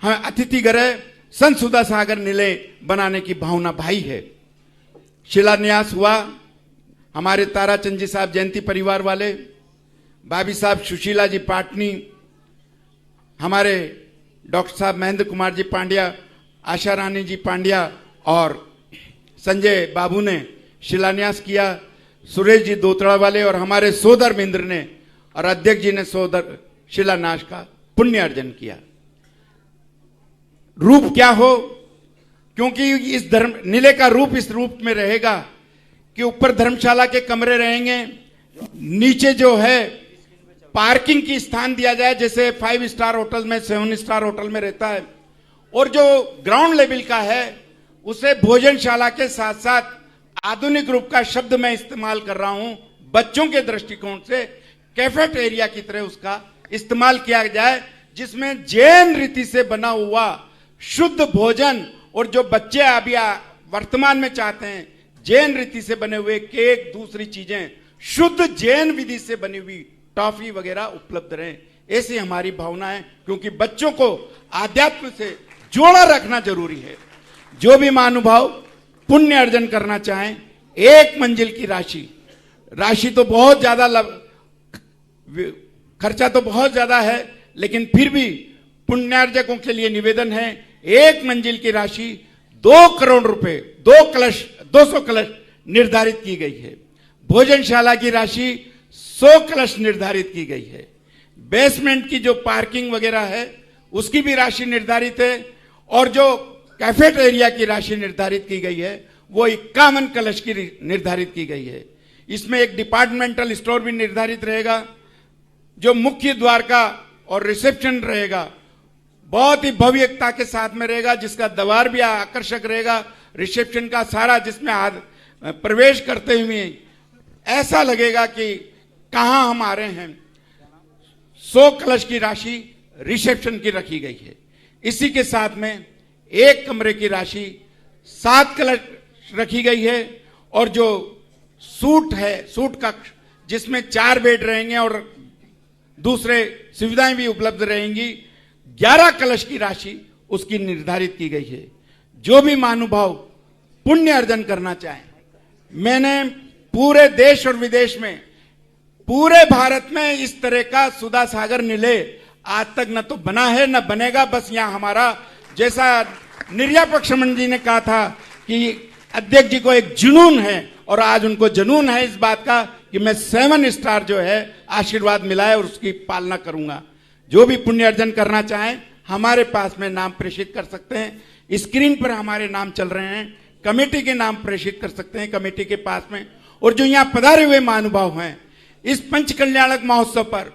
अतिथि गृह संत सुधा सागर निलय बनाने की भावना भाई है। शिलान्यास हुआ, हमारे ताराचंद जी साहब जयंती परिवार वाले, भाभी साहब सुशीला जी पाटनी, हमारे डॉक्टर साहब महेंद्र कुमार जी पांड्या, आशा रानी जी पांड्या और संजय बाबू ने शिलान्यास किया, सुरेश जी दोतड़ा वाले और हमारे सोदर मिंद्र ने और अध्यक्ष जी ने सोदर शिलान्यास का पुण्य अर्जन किया। रूप क्या हो, क्योंकि इस धर्म निलय का रूप इस रूप में रहेगा कि ऊपर धर्मशाला के कमरे रहेंगे, नीचे जो है पार्किंग की स्थान दिया जाए जैसे 5 स्टार होटल में 7 स्टार होटल में रहता है, और जो ग्राउंड लेवल का है उसे भोजनशाला के साथ साथ आधुनिक रूप का शब्द मैं इस्तेमाल कर रहा हूं बच्चों के दृष्टिकोण से कैफेटेरिया की तरह उसका इस्तेमाल किया जाए, जिसमें जैन रीति से बना हुआ शुद्ध भोजन और जो बच्चे अभी वर्तमान में चाहते हैं जैन रीति से बने हुए केक, दूसरी चीजें शुद्ध जैन विधि से बनी हुई टॉफी वगैरह उपलब्ध रहे, ऐसी हमारी भावना है। क्योंकि बच्चों को आध्यात्म से जोड़ा रखना जरूरी है। जो भी महानुभाव पुण्य अर्जन करना चाहें, 1 मंजिल की राशि तो बहुत ज्यादा खर्चा तो बहुत ज्यादा है, लेकिन फिर भी पुण्यार्जकों के लिए निवेदन है 1 मंजिल की राशि 2 करोड़ रुपए 200 कलश निर्धारित की गई है। भोजनशाला की राशि 100 कलश निर्धारित की गई है। बेसमेंट की जो पार्किंग वगैरह है उसकी भी राशि निर्धारित है, और जो कैफेटेरिया की राशि निर्धारित की गई है वो 51 कलश की निर्धारित की गई है। इसमें एक डिपार्टमेंटल स्टोर भी निर्धारित रहेगा। जो मुख्य द्वार का और रिसेप्शन रहेगा बहुत ही भव्यता के साथ में रहेगा, जिसका द्वार भी आकर्षक रहेगा। रिसेप्शन का सारा जिसमें प्रवेश करते हुए ऐसा लगेगा कि कहां हम आ रहे हैं। 100 कलश की राशि रिसेप्शन की रखी गई है। इसी के साथ में 1 कमरे की राशि 7 कलश रखी गई है, और जो सूट है सूट कक्ष जिसमें 4 बेड रहेंगे और दूसरे सुविधाएं भी उपलब्ध रहेंगी, 11 कलश की राशि उसकी निर्धारित की गई है। जो भी महानुभाव पुण्य अर्जन करना चाहें, मैंने पूरे देश और विदेश में पूरे भारत में इस तरह का सुधा सागर निलय आज तक न तो बना है न बनेगा। बस यहां हमारा जैसा निर्यापक शमन जी ने कहा था कि अध्यक्ष जी को एक जुनून है, और आज उनको जुनून है इस बात का कि मैं 7 स्टार जो है आशीर्वाद मिला है और उसकी पालना करूंगा। जो भी पुण्य अर्जन करना चाहें हमारे पास में नाम प्रेषित कर सकते हैं। स्क्रीन पर हमारे नाम चल रहे हैं, कमेटी के नाम प्रेषित कर सकते हैं कमेटी के पास में। और जो यहाँ पधारे हुए महानुभाव हैं, इस पंच कल्याणक महोत्सव पर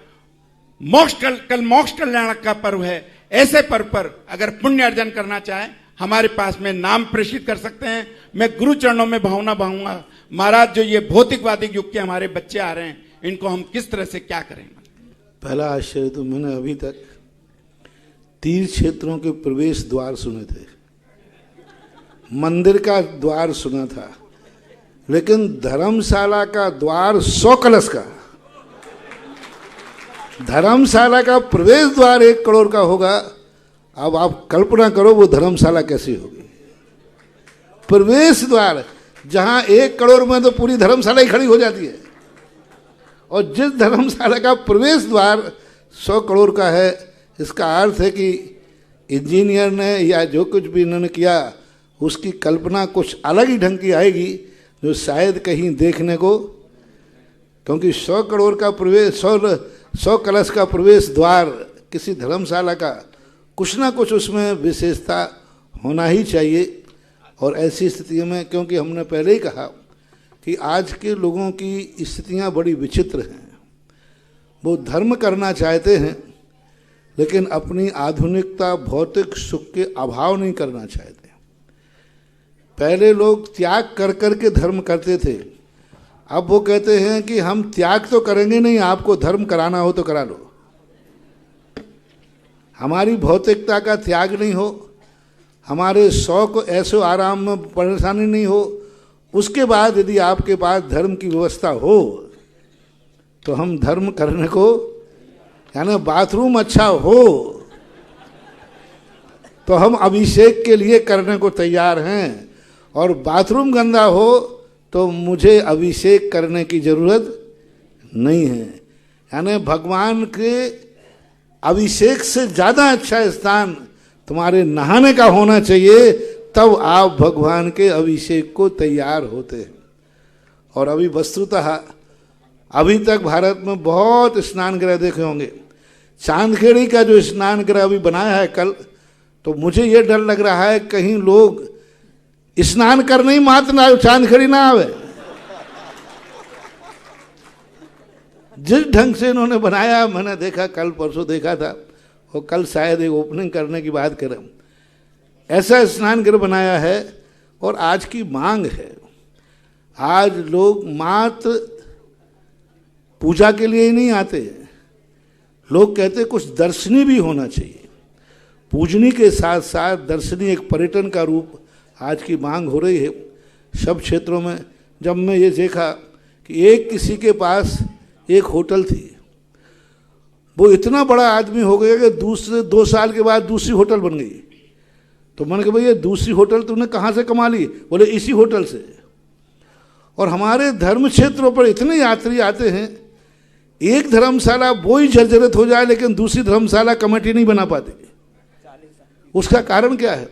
कल मोक्ष कल्याणक का पर्व है, ऐसे पर्व पर अगर पुण्य अर्जन करना चाहें हमारे पास में नाम प्रेषित कर सकते हैं। मैं गुरु चरणों में भावना भाऊंगा, महाराज जो ये भौतिकवादी युग के हमारे बच्चे आ रहे हैं इनको हम किस तरह से क्या करें। पहला आश्चर्य तो मैंने अभी तक तीर्थ क्षेत्रों के प्रवेश द्वार सुने थे, मंदिर का द्वार सुना था, लेकिन धर्मशाला का द्वार 100 कलश का, धर्मशाला का प्रवेश द्वार 1 करोड़ का होगा। अब आप कल्पना करो वो धर्मशाला कैसी होगी। प्रवेश द्वार जहां 1 करोड़ में तो पूरी धर्मशाला ही खड़ी हो जाती है, और जिस धर्मशाला का प्रवेश द्वार 100 करोड़ का है, इसका अर्थ है कि इंजीनियर ने या जो कुछ भी इन्होंने किया उसकी कल्पना कुछ अलग ही ढंग की आएगी, जो शायद कहीं देखने को, क्योंकि 100 करोड़ का प्रवेश 100 कलश का प्रवेश द्वार किसी धर्मशाला का कुछ ना कुछ उसमें विशेषता होना ही चाहिए। और ऐसी स्थितियों में, क्योंकि हमने पहले ही कहा कि आज के लोगों की स्थितियां बड़ी विचित्र हैं, वो धर्म करना चाहते हैं लेकिन अपनी आधुनिकता भौतिक सुख के अभाव नहीं करना चाहते। पहले लोग त्याग कर कर के धर्म करते थे, अब वो कहते हैं कि हम त्याग तो करेंगे नहीं, आपको धर्म कराना हो तो करा लो। हमारी भौतिकता का त्याग नहीं हो, हमारे शौक ऐसे आराम में परेशानी नहीं हो। उसके बाद यदि आपके पास धर्म की व्यवस्था हो तो हम धर्म करने को, यानी बाथरूम अच्छा हो तो हम अभिषेक के लिए करने को तैयार हैं, और बाथरूम गंदा हो तो मुझे अभिषेक करने की जरूरत नहीं है। यानी भगवान के अभिषेक से ज़्यादा अच्छा स्थान तुम्हारे नहाने का होना चाहिए, तब आप भगवान के अभिषेक को तैयार होते हैं। और अभी वस्तुतः अभी तक भारत में बहुत स्नान गृह देखे होंगे। चांदखेड़ी का जो स्नान गृह अभी बनाया है कल, तो मुझे ये डर लग रहा है कहीं लोग स्नान करने ही मात्र ना चांदखेड़ी ना आवे। जिस ढंग से इन्होंने बनाया, मैंने देखा, कल परसों देखा था, वो कल शायद एक ओपनिंग करने की बात करें, ऐसा स्नान गृह बनाया है। और आज की मांग है, आज लोग मात्र पूजा के लिए ही नहीं आते, लोग कहते कुछ दर्शनी भी होना चाहिए। पूजनी के साथ साथ दर्शनी एक पर्यटन का रूप आज की मांग हो रही है सब क्षेत्रों में। जब मैं ये देखा कि एक किसी के पास एक होटल थी, वो इतना बड़ा आदमी हो गया कि दूसरे 2 साल के बाद दूसरी होटल बन गई। तो मैंने कहा भैया दूसरी होटल तुमने कहाँ से कमा ली? बोले इसी होटल से। और हमारे धर्म क्षेत्रों पर इतने यात्री आते हैं, एक धर्मशाला वो ही जर्जरित हो जाए लेकिन दूसरी धर्मशाला कमेटी नहीं बना पाती। उसका कारण क्या है?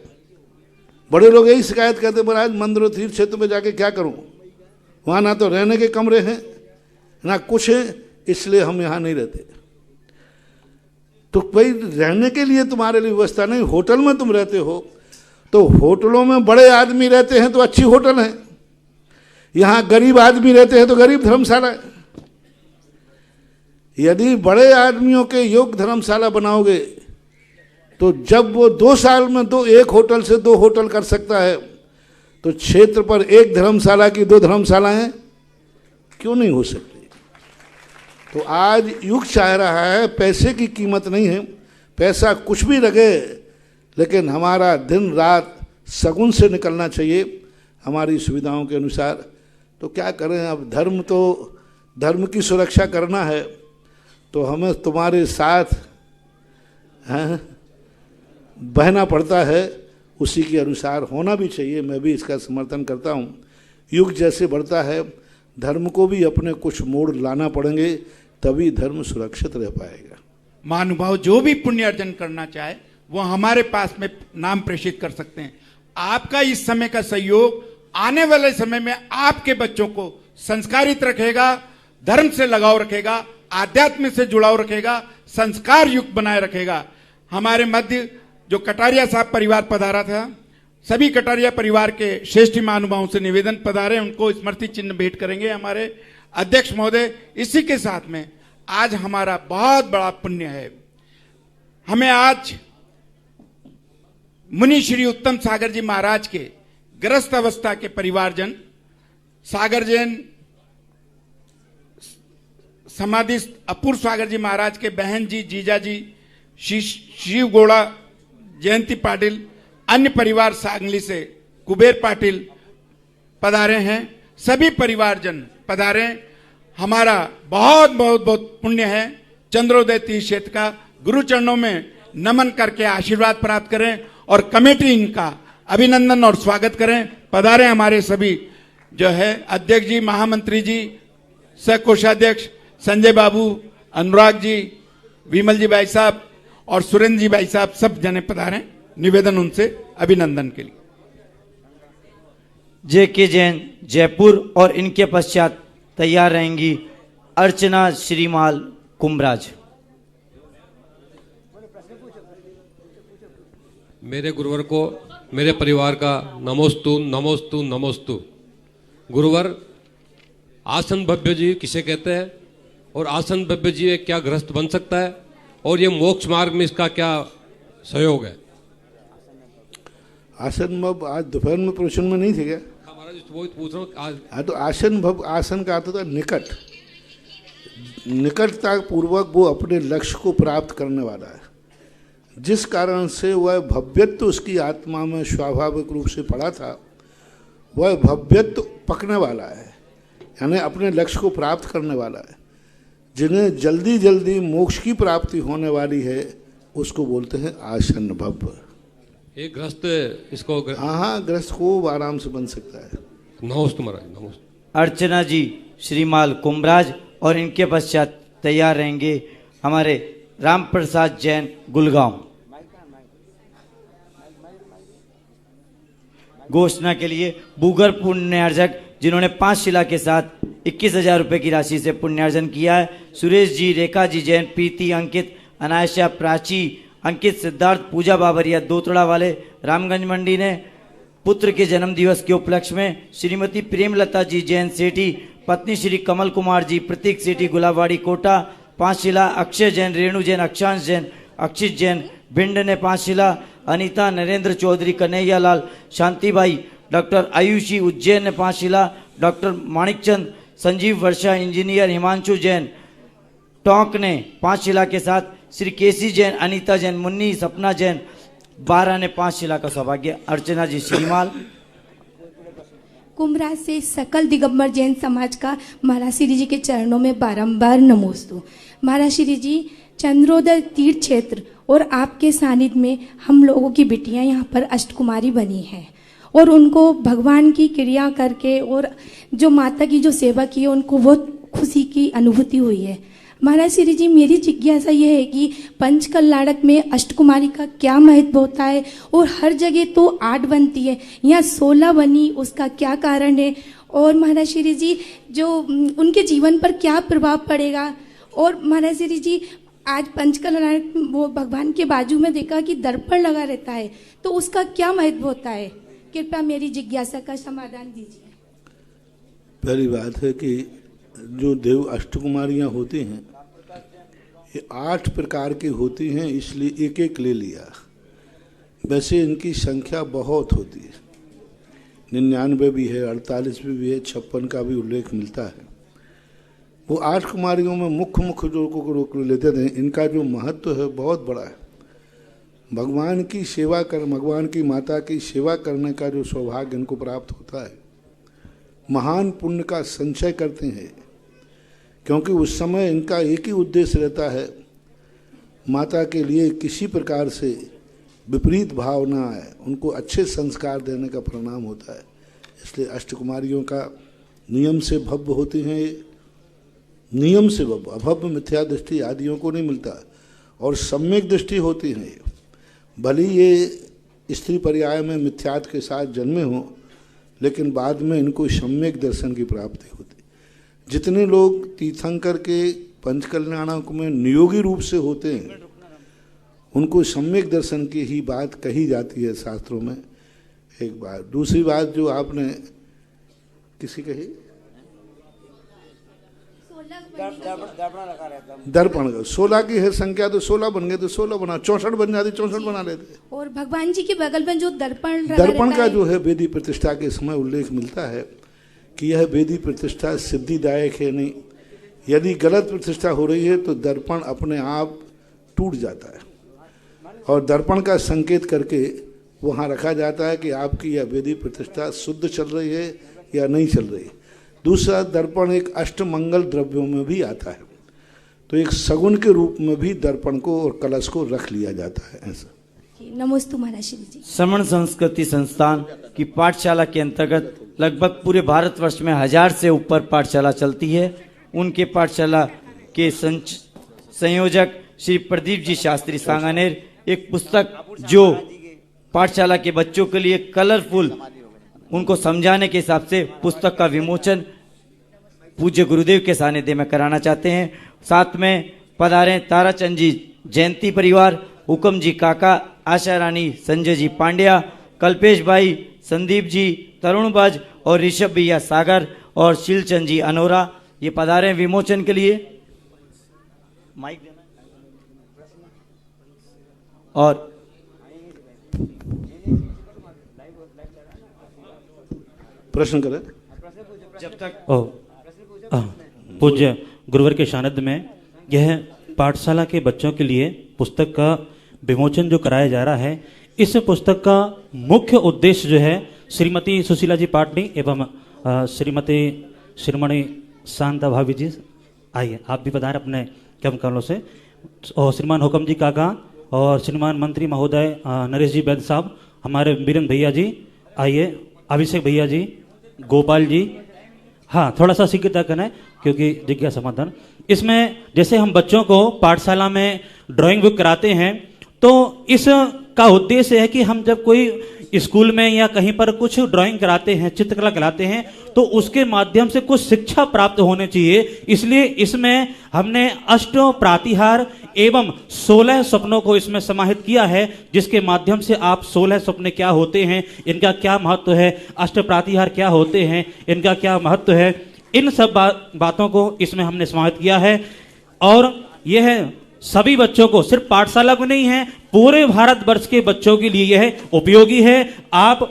बड़े लोग यही शिकायत करते महाराज मंदिर और तीर्थ क्षेत्र में जाके क्या करूं, वहाँ ना तो रहने के कमरे हैं ना कुछ है, इसलिए हम यहाँ नहीं रहते। तो भाई रहने के लिए तुम्हारे लिए व्यवस्था नहीं, होटल में तुम रहते हो तो होटलों में बड़े आदमी रहते हैं तो अच्छी होटल है, यहाँ गरीब आदमी रहते हैं तो गरीब धर्मशाला है। यदि बड़े आदमियों के योग्य धर्मशाला बनाओगे तो जब वो 2 साल में एक होटल से 2 होटल कर सकता है, तो क्षेत्र पर एक धर्मशाला की 2 धर्मशालाएं क्यों नहीं हो सकती? तो आज युग चाह रहा है, पैसे की कीमत नहीं है, पैसा कुछ भी लगे, लेकिन हमारा दिन रात सगुन से निकलना चाहिए हमारी सुविधाओं के अनुसार। तो क्या करें, अब धर्म की सुरक्षा करना है तो हमें तुम्हारे साथ बहना पड़ता है, उसी के अनुसार होना भी चाहिए। मैं भी इसका समर्थन करता हूँ। युग जैसे बढ़ता है, धर्म को भी अपने कुछ मोड़ लाना पड़ेंगे, तभी धर्म सुरक्षित रह पाएगा। महानुभाव जो भी पुण्य अर्जन करना चाहे वो हमारे पास में नाम प्रेषित कर सकते हैं। आपका इस समय का सहयोग आने वाले समय में आपके बच्चों को संस्कारित रखेगा, धर्म से लगाव रखेगा, आध्यात्म से जुड़ाव रखेगा, संस्कार युक्त बनाए रखेगा। हमारे मध्य जो कटारिया साहब परिवार पधारा था, सभी कटारिया परिवार के श्रेष्ठ महानुभावों से निवेदन पधारे, उनको स्मृति चिन्ह भेंट करेंगे हमारे अध्यक्ष महोदय। इसी के साथ में आज हमारा बहुत बड़ा पुण्य है, हमें आज मुनि श्री उत्तम सागर जी महाराज के ग्रस्त अवस्था के परिवारजन, सागर जैन समाधि अपूर्व सागर जी महाराज के बहन जी, जीजा जी, शिव गोड़ा, जयंती पाटिल, अन्य परिवार सांगली से कुबेर पाटिल पधारे हैं, सभी परिवारजन पधारे। हमारा बहुत बहुत बहुत पुण्य है। चंद्रोदय तीर्थ क्षेत्र का गुरु चरणों में नमन करके आशीर्वाद प्राप्त करें और कमेटी इनका अभिनंदन और स्वागत करें। पधारे हमारे सभी जो है अध्यक्ष जी, महामंत्री जी, सह कोषाध्यक्ष संजय बाबू, अनुराग जी, विमल जी भाई साहब और सुरेंद्र जी भाई साहब, सब जने पधारे। निवेदन उनसे अभिनंदन के लिए। JK जैन जयपुर और इनके पश्चात तैयार रहेंगी अर्चना श्रीमाल कुंभराज। मेरे गुरुवर को, मेरे परिवार का नमोस्तु नमोस्तु नमोस्तु। गुरुवर, आसन भव्य जी किसे कहते हैं और आसन भव्य जी क्या गृहस्थ बन सकता है और ये मोक्ष मार्ग में इसका क्या सहयोग है? आसन भव आज दोपहर में प्रवचन में नहीं थे क्या? महाराज वो पूछ रहा हूँ। हाँ, तो आसन भव, आसन का अर्थ होता है निकट, निकटता पूर्वक वो अपने लक्ष्य को प्राप्त करने वाला है। जिस कारण से वह भव्यत्व उसकी आत्मा में स्वाभाविक रूप से पड़ा था, वह भव्यत्व पकने वाला है, यानी अपने लक्ष्य को प्राप्त करने वाला है। जिन्हें जल्दी जल्दी मोक्ष की प्राप्ति होने वाली है उसको बोलते हैं आसन्न भव्य। एक ग्रस्त इसको हाँ, ग्रस्त को आराम से बन सकता है। नमोस्तु महाराज, नमोस्तु। अर्चना जी श्रीमाल कुंभराज और इनके पश्चात तैयार रहेंगे हमारे राम प्रसाद जैन गुलगांव। घोषणा के लिए भूगर पुण्यार्जक जिन्होंने 5 शिला के साथ 21,000 रुपये की राशि से पुण्यार्जन किया है, सुरेश जी, रेखा जी जैन, प्रीति, अंकित, अनायशा, प्राची, अंकित, सिद्धार्थ, पूजा बाबरिया दोतड़ा वाले रामगंज मंडी ने पुत्र के जन्म दिवस के उपलक्ष्य में श्रीमती प्रेमलता जी जैन सेठी, पत्नी श्री कमल कुमार जी, प्रतीक सेठी गुलाबवाड़ी कोटा 5 शिला, अक्षय जैन, रेणु जैन, अक्षांश जैन, अक्षित जैन भिंड ने 5 शिला, अनीता, नरेंद्र चौधरी, कन्हैया लाल, शांतिबाई, डॉक्टर आयुषी उज्जैन ने 5 शिला, डॉक्टर माणिकचंद, संजीव वर्षा, इंजीनियर हिमांशु जैन टोंक ने 5 शिला के साथ श्री केसी जैन, अनीता जैन, मुन्नी, सपना जैन 12 ने 5 शिला का सौभाग्य। अर्चना जी श्रीमाल। कुंभराज से सकल दिगंबर जैन समाज का महाराज श्री जी के चरणों में बारंबार नमोस्तु। महाराज श्री जी, चंद्रोदय तीर्थ क्षेत्र और आपके सानिध्य में हम लोगों की बिटियां यहाँ पर अष्टकुमारी बनी हैं और उनको भगवान की क्रिया करके और जो माता की जो सेवा की है उनको बहुत खुशी की अनुभूति हुई है। महाराज श्री जी, मेरी जिज्ञासा यह है कि पंचकल्याणक में अष्टकुमारी का क्या महत्व होता है और हर जगह तो 8 बनती है, यहाँ 16 बनी, उसका क्या कारण है? और महाराज श्री जी, जो उनके जीवन पर क्या प्रभाव पड़ेगा? और महाराज श्री जी, आज पंचकल्याणक वो भगवान के बाजू में देखा कि दर्पण लगा रहता है, तो उसका क्या महत्व होता है? कृपया मेरी जिज्ञासा का समाधान दीजिए। पहली बात है कि जो देव अष्टकुमारियाँ होती हैं ये 8 प्रकार की होती हैं, इसलिए एक एक ले लिया। वैसे इनकी संख्या बहुत होती है, 99 भी है, 48 भी है, 56 का भी उल्लेख मिलता है। वो 8 कुमारियों में मुख्य जो को रोक लेते थे, इनका जो महत्व है बहुत बड़ा है। भगवान की सेवा कर, भगवान की माता की सेवा करने का जो सौभाग्य इनको प्राप्त होता है, महान पुण्य का संचय करते हैं, क्योंकि उस समय इनका एक ही उद्देश्य रहता है, माता के लिए किसी प्रकार से विपरीत भावना है, उनको अच्छे संस्कार देने का परिणाम होता है। इसलिए अष्टकुमारियों का नियम से भव्य होती हैं, नियम से भव्य, अभव्य मिथ्या दृष्टि आदियों को नहीं मिलता और सम्यक दृष्टि होती हैं। भले ये स्त्री पर्याय में मिथ्यात्व के साथ जन्मे हों, लेकिन बाद में इनको सम्यक दर्शन की प्राप्ति होती। जितने लोग तीर्थंकर के पंचकल्याणक में नियोगी रूप से होते हैं, उनको सम्यक दर्शन की ही बात कही जाती है शास्त्रों में। एक बात, दूसरी बात जो आपने किसी कही, दर्पण 16 की है संख्या, तो 16 बन गए तो 16 बना, 64 बन जाती, 64 बना लेते। और भगवान जी के बगल में जो दर्पण का जो है वेदी प्रतिष्ठा के समय उल्लेख मिलता है कि यह वेदी प्रतिष्ठा सिद्धिदायक है नहीं। यदि गलत प्रतिष्ठा हो रही है तो दर्पण अपने आप टूट जाता है और दर्पण का संकेत करके वहाँ रखा जाता है कि आपकी यह वेदी प्रतिष्ठा शुद्ध चल रही है या नहीं चल रही है। दूसरा, दर्पण एक अष्टमंगल द्रव्यों में भी आता है, तो एक सगुन के रूप में भी दर्पण को और कलश को रख लिया जाता है। ऐसा। नमस्ते महाराज श्री जी। श्रमण संस्कृति संस्थान की पाठशाला के अंतर्गत लगभग पूरे भारतवर्ष में 1000 से ऊपर पाठशाला चलती है। उनके पाठशाला के संयोजक श्री प्रदीप जी शास्त्री सांगानेर एक पुस्तक जो पाठशाला के बच्चों के लिए कलरफुल, उनको समझाने के हिसाब से पुस्तक का विमोचन पूज्य गुरुदेव के सानिध्य में कराना चाहते हैं। साथ में पधारे ताराचंद जी जयंती परिवार, हुक्म जी काका, आशा रानी, संजय जी पांड्या, कल्पेश भाई, संदीप जी, तरुण बाज और ऋषभ भैया सागर और शीलचंद जी अनोरा, ये पधारे विमोचन के लिए। माइक देना और प्रश्न करें जब तक पूज्य गुरुवर के सानिध्य में यह पाठशाला के बच्चों के लिए पुस्तक का विमोचन जो कराया जा रहा है, इस पुस्तक का मुख्य उद्देश्य जो है श्रीमती सुशीला जी पाटनी एवं श्रीमती शिरोमणि शांता भाभी जी, आइए आप भी पधारें अपने कम कमलों से, और श्रीमान हुकम जी काका और श्रीमान मंत्री महोदय नरेश जी वैद्य साहब, हमारे बीरेंद्र भैया जी, आइए अभिषेक भैया जी, गोपाल जी, हाँ थोड़ा सा शीघ्रता करें क्योंकि जिज्ञासा समाधान। इसमें जैसे हम बच्चों को पाठशाला में ड्राइंग बुक कराते हैं, तो इस का उद्देश्य है कि हम जब कोई स्कूल में या कहीं पर कुछ ड्राइंग कराते हैं, चित्रकला कराते हैं, तो उसके माध्यम से कुछ शिक्षा प्राप्त होने चाहिए। इसलिए इसमें हमने अष्ट प्रातिहार एवं 16 सपनों को इसमें समाहित किया है, जिसके माध्यम से आप 16 सपने क्या होते हैं, इनका क्या महत्व है, अष्ट प्रातिहार क्या होते हैं, इनका क्या महत्व है, इन सब बातों को इसमें हमने समाहित किया है। और यह सभी बच्चों को, सिर्फ पाठशाला को नहीं है, पूरे भारतवर्ष के बच्चों के लिए यह उपयोगी है। आप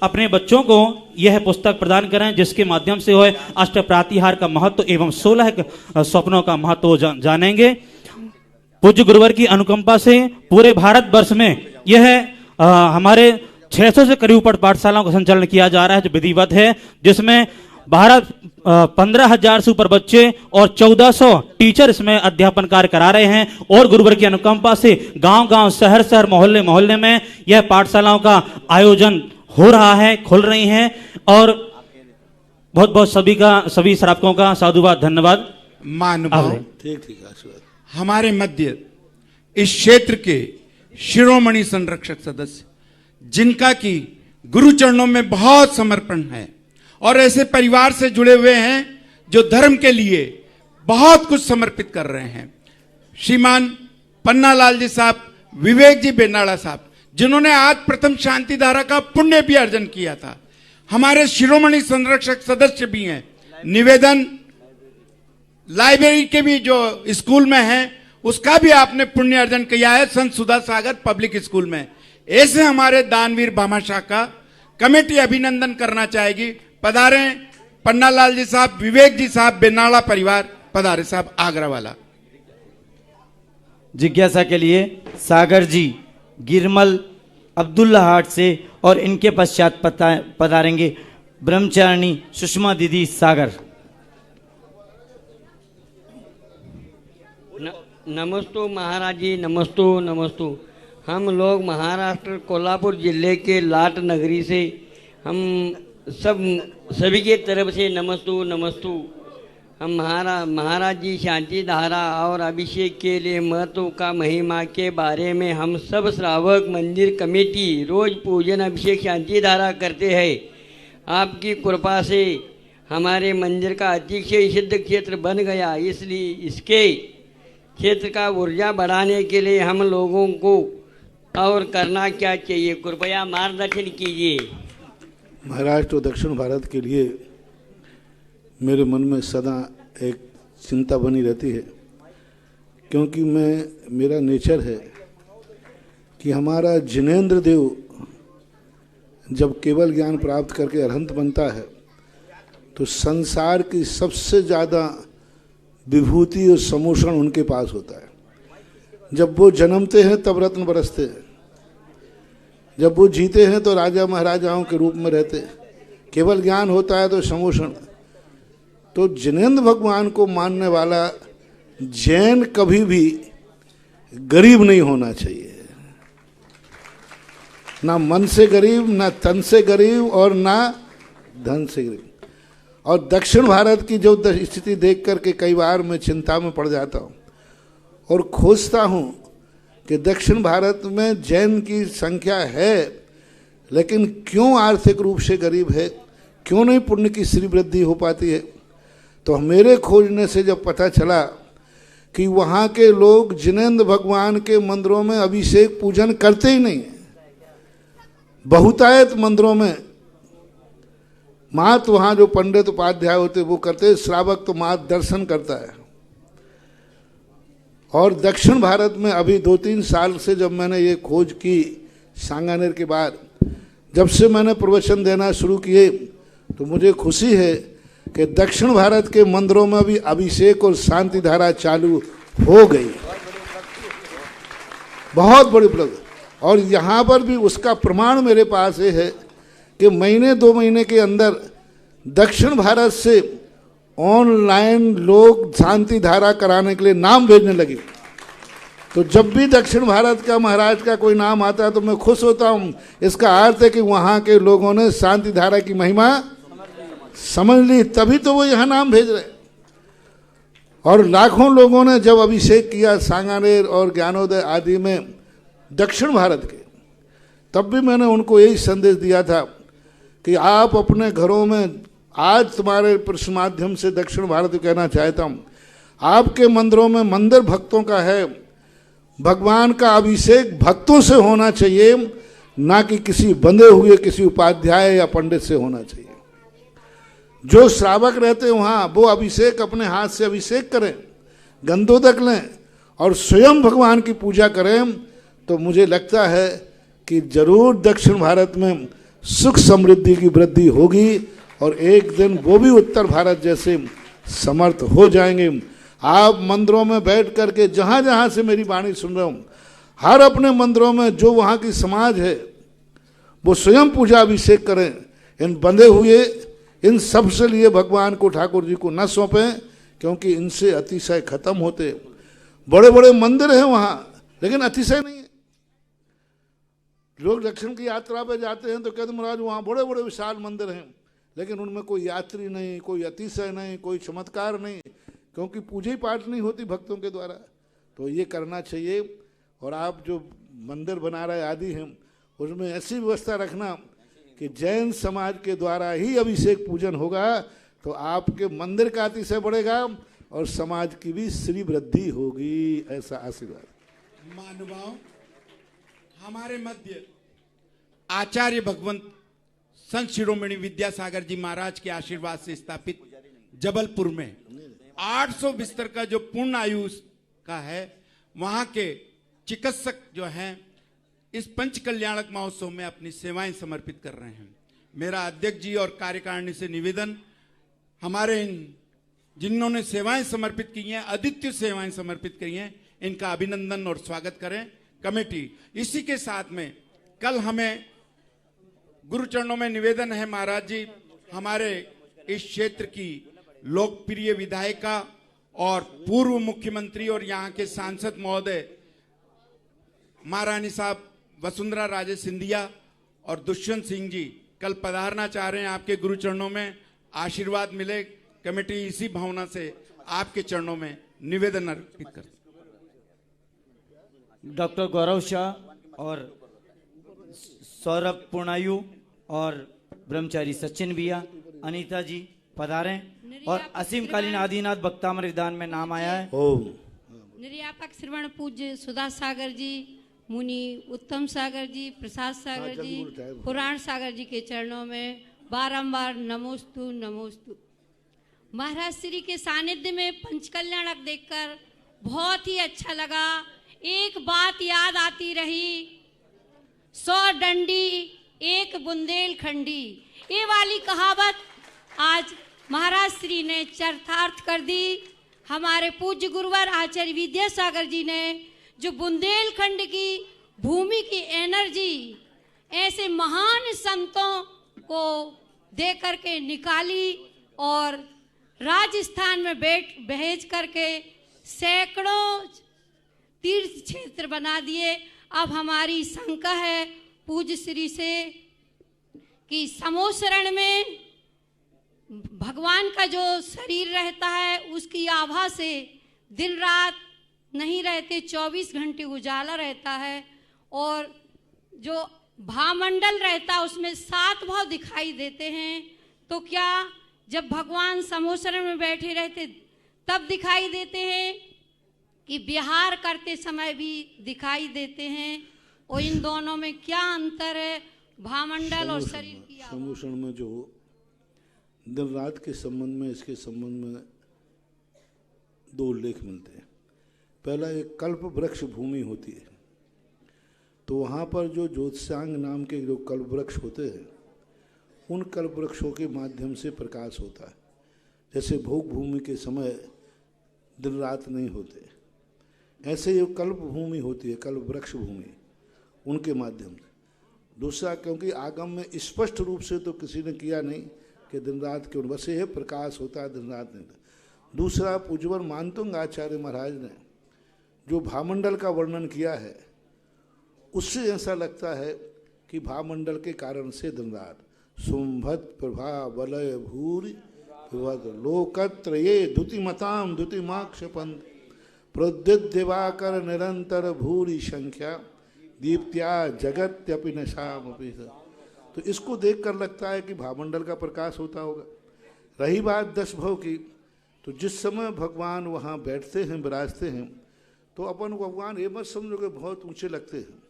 अपने बच्चों को यह पुस्तक प्रदान करें, जिसके माध्यम से वह अष्ट प्रातिहार का महत्व एवं 16 सपनों का महत्व जानेंगे। पूज्य गुरुवर की अनुकंपा से पूरे भारतवर्ष में यह हमारे 600 से करीब पाठशालाओं का संचालन किया जा रहा है, जो विधिवत है, जिसमें 15,000 से ऊपर बच्चे और 1400 टीचर इसमें अध्यापन कार्य करा रहे हैं। और गुरुवर की अनुकंपा से गांव-गांव, शहर-शहर, मोहल्ले-मोहल्ले में यह पाठशालाओं का आयोजन हो रहा है, खुल रही हैं। और बहुत बहुत सभी श्रावकों का साधुवाद, धन्यवाद। महानुभाव, हमारे मध्य इस क्षेत्र के शिरोमणि संरक्षक सदस्य, जिनका कि गुरु चरणों में बहुत समर्पण है और ऐसे परिवार से जुड़े हुए हैं जो धर्म के लिए बहुत कुछ समर्पित कर रहे हैं, श्रीमान पन्नालाल जी साहब, विवेक जी बेनाड़ा साहब, जिन्होंने आज प्रथम शांति धारा का पुण्य भी अर्जन किया था, हमारे शिरोमणि संरक्षक सदस्य भी हैं। निवेदन लाइब्रेरी के भी जो स्कूल में है उसका भी आपने पुण्य अर्जन किया है, संत सुधा सागर पब्लिक स्कूल में। ऐसे हमारे दानवीर भामाशाह का कमेटी अभिनंदन करना चाहेगी। पधारे पन्नालाल जी साहब, विवेक जी साहब, बेनाड़ा परिवार पधारे साहब, आगरा वाला। जिज्ञासा के लिए सागर जी गिरमल अब्दुल्ला हाट से, और इनके पश्चात पधारेंगे ब्रह्मचारिणी सुषमा दीदी सागर। नमस्तु महाराज जी, नमस्तु। हम लोग महाराष्ट्र कोल्हापुर जिले के लाट नगरी से, हम सभी के तरफ से नमस्तु। हम महाराज जी शांति धारा और अभिषेक के लिए महत्व का महिमा के बारे में हम सब श्रावक मंदिर कमेटी रोज पूजन अभिषेक शांति धारा करते हैं। आपकी कृपा से हमारे मंदिर का अतिशय सिद्ध क्षेत्र बन गया, इसलिए इसके क्षेत्र का ऊर्जा बढ़ाने के लिए हम लोगों को और करना क्या चाहिए, कृपया मार्गदर्शन कीजिए। महाराष्ट्र और दक्षिण भारत के लिए मेरे मन में सदा एक चिंता बनी रहती है, क्योंकि मेरा नेचर है कि हमारा जिनेंद्र देव जब केवल ज्ञान प्राप्त करके अरहंत बनता है तो संसार की सबसे ज़्यादा विभूति और समोषण उनके पास होता है। जब वो जन्मते हैं तब रत्न बरसते हैं, जब वो जीते हैं तो राजा महाराजाओं के रूप में रहते हैं, केवल ज्ञान होता है तो समोषण। तो जिनेंद्र भगवान को मानने वाला जैन कभी भी गरीब नहीं होना चाहिए, ना मन से गरीब, ना तन से गरीब और ना धन से गरीब। और दक्षिण भारत की जो स्थिति देख करके कई बार मैं चिंता में पड़ जाता हूँ और खोजता हूँ कि दक्षिण भारत में जैन की संख्या है, लेकिन क्यों आर्थिक रूप से गरीब है, क्यों नहीं पुण्य की श्री वृद्धि हो पाती है। तो मेरे खोजने से जब पता चला कि वहाँ के लोग जिनेंद्र भगवान के मंदिरों में अभिषेक पूजन करते ही नहीं, बहुतायत मंदिरों में मात्र वहाँ जो पंडित उपाध्याय होते वो करते, श्रावक तो मात्र दर्शन करता है। और दक्षिण भारत में अभी 2-3 साल से जब मैंने ये खोज की सांगानेर के बाद, जब से मैंने प्रवचन देना शुरू किए, तो मुझे खुशी है कि दक्षिण भारत के मंदिरों में भी अभिषेक और शांति धारा चालू हो गई। बहुत बड़ी उपलब्धि। और यहाँ पर भी उसका प्रमाण मेरे पास ये है कि महीने 2 महीने के अंदर दक्षिण भारत से ऑनलाइन लोग शांति धारा कराने के लिए नाम भेजने लगे। तो जब भी दक्षिण भारत का महाराज का कोई नाम आता है तो मैं खुश होता हूँ। इसका अर्थ है कि वहाँ के लोगों ने शांति धारा की महिमा समझ ली, तभी तो वो यहाँ नाम भेज रहे। और लाखों लोगों ने जब अभिषेक किया सांगानेर और ज्ञानोदय आदि में दक्षिण भारत के, तब भी मैंने उनको यही संदेश दिया था कि आप अपने घरों में, आज तुम्हारे प्रश्न माध्यम से दक्षिण भारत को कहना चाहता हूँ, आपके मंदिरों में मंदिर भक्तों का है, भगवान का अभिषेक भक्तों से होना चाहिए, ना कि किसी बंधे हुए किसी उपाध्याय या पंडित से होना चाहिए। जो श्रावक रहते हैं वहाँ वो अभिषेक अपने हाथ से अभिषेक करें, गंधोदक लें और स्वयं भगवान की पूजा करें, तो मुझे लगता है कि जरूर दक्षिण भारत में सुख समृद्धि की वृद्धि होगी और एक दिन वो भी उत्तर भारत जैसे समर्थ हो जाएंगे। आप मंदिरों में बैठ करके जहाँ जहाँ से मेरी वाणी सुन रहे हूँ, हर अपने मंदिरों में जो वहाँ की समाज है वो स्वयं पूजा अभिषेक करें। इन बंधे हुए इन सब से लिए भगवान को, ठाकुर जी को न सौंपें, क्योंकि इनसे अतिशय खत्म होते। बड़े बड़े मंदिर हैं वहाँ, लेकिन अतिशय नहीं है। लोग दक्षिण की यात्रा पे जाते हैं तो कहते महाराज वहाँ बड़े बड़े विशाल मंदिर हैं, लेकिन उनमें कोई यात्री नहीं, कोई अतिशय नहीं, कोई चमत्कार नहीं, क्योंकि पूजा ही पाठ नहीं होती भक्तों के द्वारा। तो ये करना चाहिए। और आप जो मंदिर बना रहे आदि हैं उसमें ऐसी व्यवस्था रखना कि जैन समाज के द्वारा ही अभिषेक पूजन होगा, तो आपके मंदिर का अतिशय बढ़ेगा और समाज की भी श्री वृद्धि होगी। ऐसा आशीर्वाद। महानुभाव, हमारे मध्य आचार्य भगवंत संत शिरोमणि विद्यासागर जी महाराज के आशीर्वाद से स्थापित जबलपुर में 800 बिस्तर का जो पूर्ण आयु का है, वहां के चिकित्सक जो हैं इस पंच कल्याणक महोत्सव में अपनी सेवाएं समर्पित कर रहे हैं। मेरा अध्यक्ष जी और कार्यकारिणी से निवेदन, हमारे इन जिन्होंने सेवाएं समर्पित की हैं, अद्वितीय सेवाएं समर्पित की हैं, इनका अभिनंदन और स्वागत करें कमेटी। इसी के साथ में कल हमें गुरु चरणों में निवेदन है, महाराज जी हमारे इस क्षेत्र की लोकप्रिय विधायिका और पूर्व मुख्यमंत्री और यहाँ के सांसद महोदय महारानी साहब वसुंधरा राजे सिंधिया और दुष्यंत सिंह जी कल पधारना चाह रहे हैं आपके गुरु चरणों में। आशीर्वाद मिले, कमेटी इसी भावना से आपके चरणों में निवेदन अर्पित करती। डॉक्टर गौरव शाह और सौरभ पूर्णायु और ब्रह्मचारी सचिन भैया, अनीता जी पधारें। और असीमकालीन आदिनाथ भक्तामृत विधान में नाम आया है। निर्यापक श्रवण पूज्य सुधा सागर जी, मुनि उत्तम सागर जी, प्रसाद सागर जी, पुराण सागर जी के चरणों में बारंबार नमोस्तु नमोस्तु। महाराज श्री के सानिध्य में पंचकल्याणक देखकर बहुत ही अच्छा लगा। एक बात याद आती रही, 100 डंडी एक बुंदेलखंडी, ये वाली कहावत आज महाराज श्री ने चरितार्थ कर दी। हमारे पूज्य गुरुवर आचार्य विद्यासागर जी ने जो बुंदेलखंड की भूमि की एनर्जी ऐसे महान संतों को दे करके निकाली और राजस्थान में भेज करके सैकड़ों तीर्थ क्षेत्र बना दिए। अब हमारी शंका है पूज्य श्री से कि समोसरण में भगवान का जो शरीर रहता है उसकी आभा से दिन रात नहीं रहते, 24 घंटे उजाला रहता है और जो भामंडल रहता है उसमें 7 भाव दिखाई देते हैं। तो क्या जब भगवान समोसरण में बैठे रहते तब दिखाई देते हैं कि विहार करते समय भी दिखाई देते हैं? और इन दोनों में क्या अंतर है, भामंडल और शरीर की आभा? समोसरण में जो दिन रात के संबंध में, इसके संबंध में 2 उल्लेख मिलते हैं। पहला एक कल्प वृक्ष भूमि होती है, तो वहाँ पर जो ज्योतिषांग नाम के जो कल्प वृक्ष होते हैं उन कल्प वृक्षों के माध्यम से प्रकाश होता है। जैसे भोग भूमि के समय दिन रात नहीं होते, ऐसे ही कल्प भूमि होती है, कल्प वृक्ष भूमि, उनके माध्यम से। दूसरा, क्योंकि आगम में स्पष्ट रूप से तो किसी ने किया नहीं कि दिन रात क्यों, बस ये प्रकाश होता है, दिन रात नहीं। दूसरा, पूज्यवर मानतुंग आचार्य महाराज ने जो भामंडल का वर्णन किया है, उससे ऐसा लगता है कि भामंडल के कारण से दिन रात सुम्भत प्रभा वलय भूरि लोकत्र ये द्युतिमताम द्युतिमाक्षपंत प्रोद्युत दिवाकर निरंतर भूरि संख्या दीप्त्या जगत्यपि नशामपि। तो इसको देखकर लगता है कि भामंडल का प्रकाश होता होगा। रही बात 10 भव की, तो जिस समय भगवान वहाँ बैठते हैं, विराजते हैं, तो अपन भगवान ये मत समझो कि बहुत ऊंचे लगते हैं।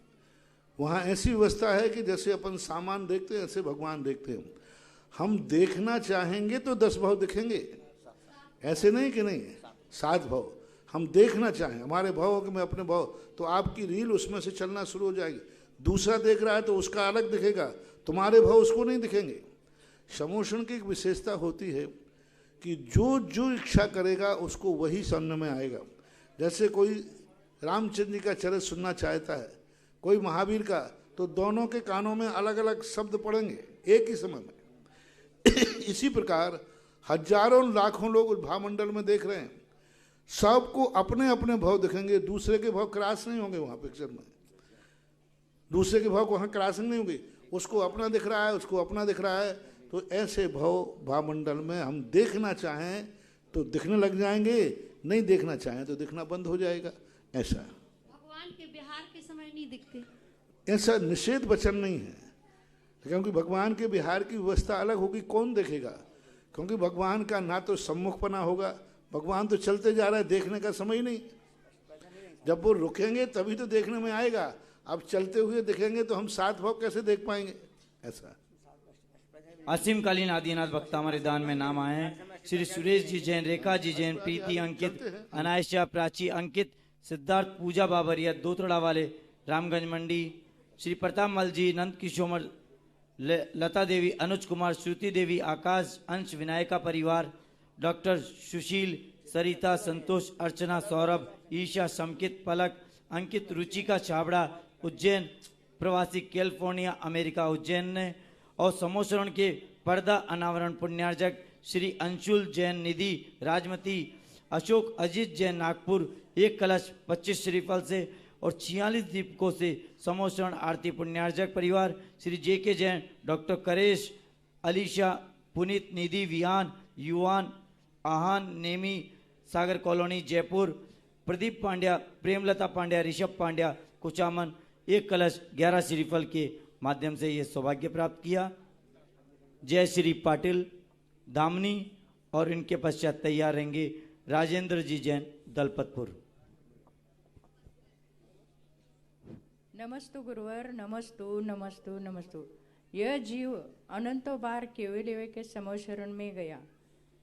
वहाँ ऐसी व्यवस्था है कि जैसे अपन सामान देखते हैं ऐसे भगवान देखते हैं। हम देखना चाहेंगे तो 10 भव दिखेंगे, ऐसे नहीं कि नहीं 7 भव। हम देखना चाहें, हमारे भाव कि मैं अपने भाव, तो आपकी रील उसमें से चलना शुरू हो जाएगी। दूसरा देख रहा है तो उसका अलग दिखेगा, तुम्हारे भाव उसको नहीं दिखेंगे। समोषण की एक विशेषता होती है कि जो जो इच्छा करेगा उसको वही सुनने में आएगा। जैसे कोई रामचंद्र जी का चरित्र सुनना चाहता है, कोई महावीर का, तो दोनों के कानों में अलग अलग शब्द पड़ेंगे एक ही समय में। इसी प्रकार हजारों लाखों लोग उस भावमंडल में देख रहे हैं, सबको अपने अपने भाव दिखेंगे, दूसरे के भाव क्रॉस नहीं होंगे वहाँ पिक्चर में, दूसरे के भाव को वहाँ क्रॉसिंग नहीं होगी, उसको अपना दिख रहा है, उसको अपना दिख रहा है। तो ऐसे भावमंडल में हम देखना चाहें तो दिखने लग जाएंगे, नहीं देखना चाहें तो दिखना बंद हो जाएगा। ऐसा भगवान के बिहार के समय नहीं दिखते, ऐसा निषेध वचन नहीं है, क्योंकि भगवान के बिहार की व्यवस्था अलग होगी, कौन देखेगा? क्योंकि भगवान का ना तो सम्मुखपना होगा, भगवान तो चलते जा रहा है, देखने का समय ही नहीं। जब वो रुकेंगे तभी तो देखने में आएगा, अब चलते हुए दिखेंगे तो हम 7 भाव कैसे देख पाएंगे? ऐसा असीम कालीन आदिनाथ भक्ता हमारे दान में नाम आए हैं। श्री सुरेश जी जैन, रेखा जी जैन, प्रीति अंकित, अनायशा, प्राची अंकित, सिद्धार्थ, पूजा बाबरिया, दोतड़ा वाले, रामगंज मंडी, श्री प्रताप मल जी, नंद किशोर, लता देवी, अनुज कुमार, श्रुति देवी, आकाश, अंश, विनायका परिवार, डॉक्टर सुशील, सरिता, संतोष, अर्चना, सौरभ, ईशा, समकित, पलक, अंकित, रुचिका छाबड़ा, उज्जैन प्रवासी, कैलिफोर्निया, अमेरिका, उज्जैन ने, और समोसरण के पर्दा अनावरण पुण्यार्जक श्री अंशुल जैन, निधि, राजमती, अशोक, अजीत जैन, नागपुर, 1 कलश 25 श्रीफल से और 46 दीपकों से समोसरण आरती पुण्यार्जक परिवार, श्री JK जैन, डॉक्टर करेश, अलीशा, पुनीत, निधि, विहान, युवान, आहान, नेमी, सागर कॉलोनी, जयपुर, प्रदीप पांड्या, प्रेमलता पांड्या, ऋषभ पांड्या, कुचामन, 1 कलश 11 श्रीफल के माध्यम से ये सौभाग्य प्राप्त किया। जय श्री पाटिल, दामनी, और इनके पश्चात तैयार रहेंगे राजेंद्र जी जैन, दलपतपुर। नमस्तु गुरुवर, नमस्तु नमस्तु नमस्तु। यह जीव अनंतों बार केवल के समोशरण में गया,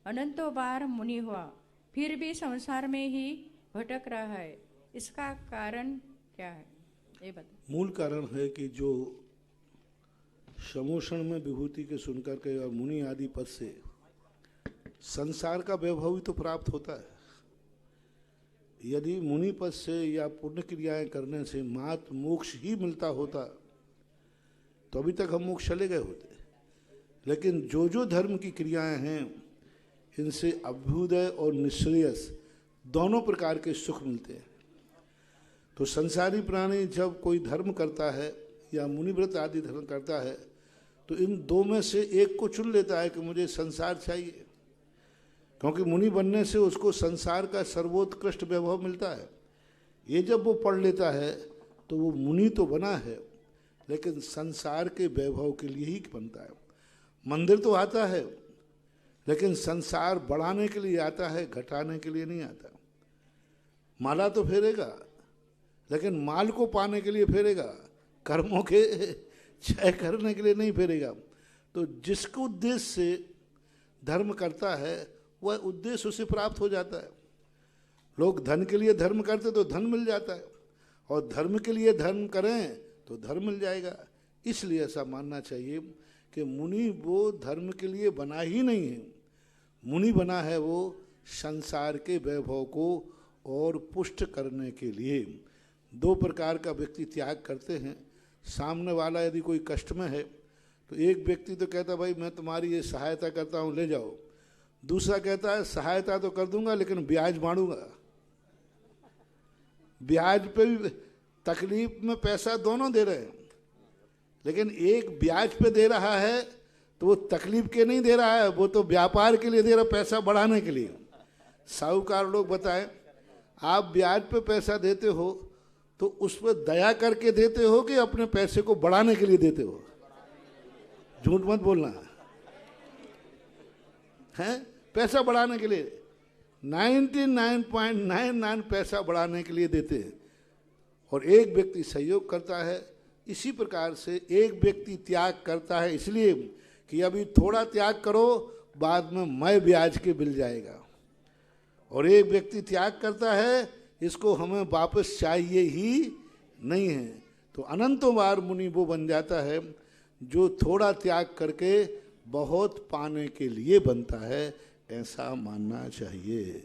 अनंतों बार मुनि हुआ, फिर भी संसार में ही भटक रहा है। इसका कारण क्या है, ये बता। मूल कारण है कि जो समोषण में विभूति के सुनकर के और मुनि आदि पद से संसार का वैभव ही तो प्राप्त होता है। यदि मुनि पद से या पुण्य क्रियाएं करने से मात्र मोक्ष ही मिलता होता तो अभी तक हम मोक्ष चले गए होते। लेकिन जो जो धर्म की क्रियाएं हैं, इनसे अभ्युदय और निश्रेयस दोनों प्रकार के सुख मिलते हैं। तो संसारी प्राणी जब कोई धर्म करता है या मुनिव्रत आदि धर्म करता है, तो इन दो में से एक को चुन लेता है कि मुझे संसार चाहिए, क्योंकि मुनि बनने से उसको संसार का सर्वोत्कृष्ट वैभव मिलता है। ये जब वो पढ़ लेता है तो वो मुनि तो बना है, लेकिन संसार के वैभव के लिए ही बनता है। मंदिर तो आता है, लेकिन संसार बढ़ाने के लिए आता है, घटाने के लिए नहीं आता। माला तो फेरेगा, लेकिन माल को पाने के लिए फेरेगा, कर्मों के क्षय करने के लिए नहीं फेरेगा। तो जिसको उद्देश्य से धर्म करता है वह उद्देश्य उसे प्राप्त हो जाता है। लोग धन के लिए धर्म करते तो धन मिल जाता है, और धर्म के लिए धर्म करें तो धर्म मिल जाएगा। इसलिए ऐसा मानना चाहिए कि मुनि वो धर्म के लिए बना ही नहीं है, मुनि बना है वो संसार के वैभव को और पुष्ट करने के लिए दो प्रकार का व्यक्ति त्याग करते हैं। सामने वाला यदि कोई कष्ट में है तो एक व्यक्ति तो कहता भाई मैं तुम्हारी ये सहायता करता हूँ ले जाओ, दूसरा कहता है सहायता तो कर दूंगा लेकिन ब्याज मारूंगा। ब्याज पे भी तकलीफ में पैसा दोनों दे रहे हैं, लेकिन एक ब्याज पे दे रहा है तो वो तकलीफ के नहीं दे रहा है, वो तो व्यापार के लिए दे रहा है, पैसा बढ़ाने के लिए। साहूकार लोग बताएं, आप ब्याज पे पैसा देते हो तो उस पर दया करके देते हो कि अपने पैसे को बढ़ाने के लिए देते हो? झूठ मत बोलना है। पैसा बढ़ाने के लिए 99.99 पैसा बढ़ाने के लिए देते हैं और एक व्यक्ति सहयोग करता है। इसी प्रकार से एक व्यक्ति त्याग करता है इसलिए कि अभी थोड़ा त्याग करो, बाद में मैं ब्याज के मिल जाएगा, और एक व्यक्ति त्याग करता है इसको हमें वापस चाहिए ही नहीं है। तो अनंतों बार मुनि वो बन जाता है जो थोड़ा त्याग करके बहुत पाने के लिए बनता है, ऐसा मानना चाहिए।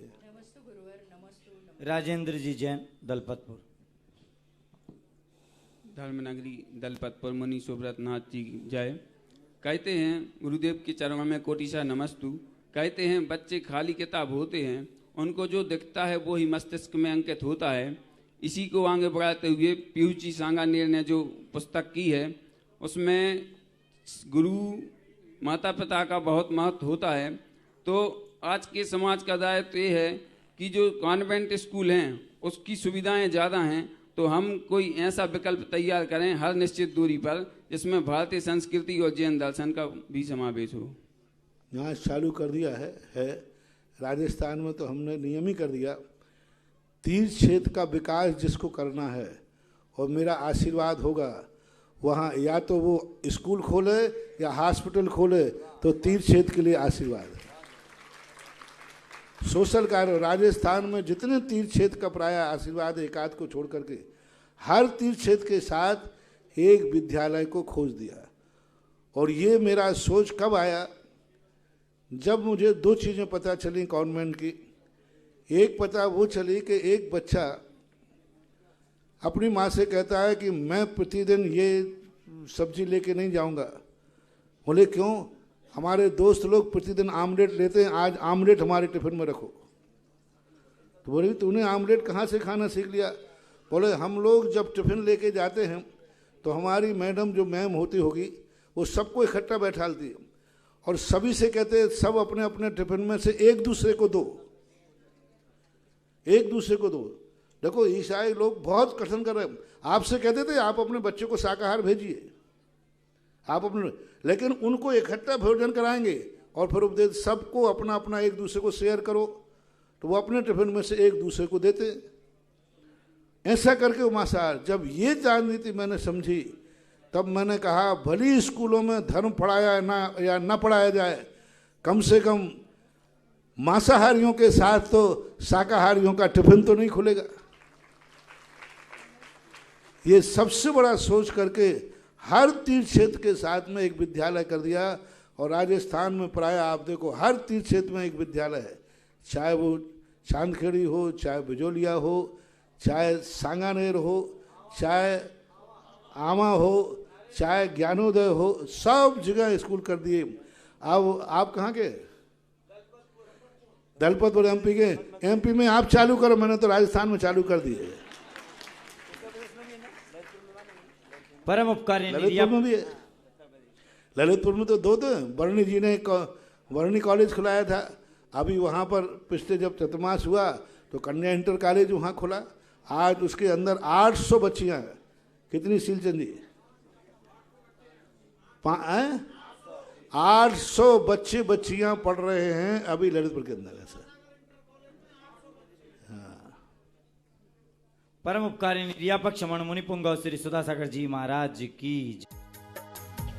राजेंद्र जी जैन, दलपतपुर। धर्मनगरी दलपतपुर मुनि सुब्रत नाथ जी जय। कहते हैं गुरुदेव के चरणों में कोटिशा नमस्तु। कहते हैं बच्चे खाली किताब होते हैं, उनको जो दिखता है वो ही मस्तिष्क में अंकित होता है। इसी को आगे बढ़ाते हुए पीयूष जी सांगानेर ने जो पुस्तक की है उसमें गुरु माता पिता का बहुत महत्व होता है। तो आज के समाज का दायित्व ये है कि जो कॉन्वेंट स्कूल हैं उसकी सुविधाएं ज़्यादा हैं, तो हम कोई ऐसा विकल्प तैयार करें हर निश्चित दूरी पर जिसमें भारतीय संस्कृति और जैन दर्शन का भी समावेश हो। यहाँ चालू कर दिया है। राजस्थान में तो हमने नियम ही कर दिया, तीर्थ क्षेत्र का विकास जिसको करना है और मेरा आशीर्वाद होगा, वहाँ या तो वो स्कूल खोले या हॉस्पिटल खोले, तो तीर्थ क्षेत्र के लिए आशीर्वाद है। सोशल कार्य राजस्थान में जितने तीर्थ क्षेत्र का प्राय आशीर्वाद है, एकाध को छोड़ करके हर तीर्थ क्षेत्र के साथ एक विद्यालय को खोज दिया। और ये मेरा सोच कब आया, जब मुझे दो चीज़ें पता चली कॉन्वेंट की। एक पता वो चली कि एक बच्चा अपनी माँ से कहता है कि मैं प्रतिदिन ये सब्जी लेके नहीं जाऊंगा। बोले क्यों? हमारे दोस्त लोग प्रतिदिन आमलेट लेते हैं, आज आमलेट हमारे टिफिन में रखो। तो बोले तूने आमलेट कहाँ से खाना सीख लिया? बोले हम लोग जब टिफिन लेके जाते हैं तो हमारी मैडम जो मैम होती होगी वो सबको इकट्ठा बैठालती है और सभी से कहते हैं सब अपने अपने टिफिन में से एक दूसरे को दो, एक दूसरे को दो। देखो ईसाई लोग बहुत कठिन कर रहे हैं। आपसे कहते थे आप अपने बच्चे को शाकाहार भेजिए, आप अपने, लेकिन उनको इकट्ठा भोजन कराएंगे और फिर उपदेश सबको अपना अपना एक दूसरे को शेयर करो, तो वो अपने टिफिन में से एक दूसरे को देते। ऐसा करके वो मांसाहार, जब ये राजनीति मैंने समझी तब मैंने कहा भली स्कूलों में धर्म पढ़ाया ना या ना पढ़ाया जाए, कम से कम मांसाहारियों के साथ तो शाकाहारियों का टिफिन तो नहीं खुलेगा। ये सबसे बड़ा सोच करके हर तीर्थ क्षेत्र के साथ में एक विद्यालय कर दिया। और राजस्थान में प्राय आप देखो हर तीर्थ क्षेत्र में एक विद्यालय है, चाहे वो चांदखेड़ी हो, चाहे बिजोलिया हो, चाहे सांगानेर हो, चाहे आमा हो, चाहे ज्ञानोदय हो, सब जगह स्कूल कर दिए। अब आप कहाँ के? दलपतपुर एमपी के। एमपी में आप चालू करो, मैंने तो राजस्थान में चालू कर दिए। परम उपकारी ललितपुर में भी है, ललितपुर में तो दो वर्णी जी ने वर्णी कॉलेज खुलाया था। अभी वहाँ पर पिछले जब चतुर्मास हुआ तो कन्या इंटर कॉलेज वहाँ खुला। आज उसके अंदर 800 बच्चियाँ हैं। कितनी सीलचंद जी? 800 बच्चे बच्चियाँ पढ़ रहे हैं अभी ललितपुर के अंदर। ऐसा परम उपकारी निर्यापक क्षमण मुनि पुंगव श्री सुधासागर जी महाराज की।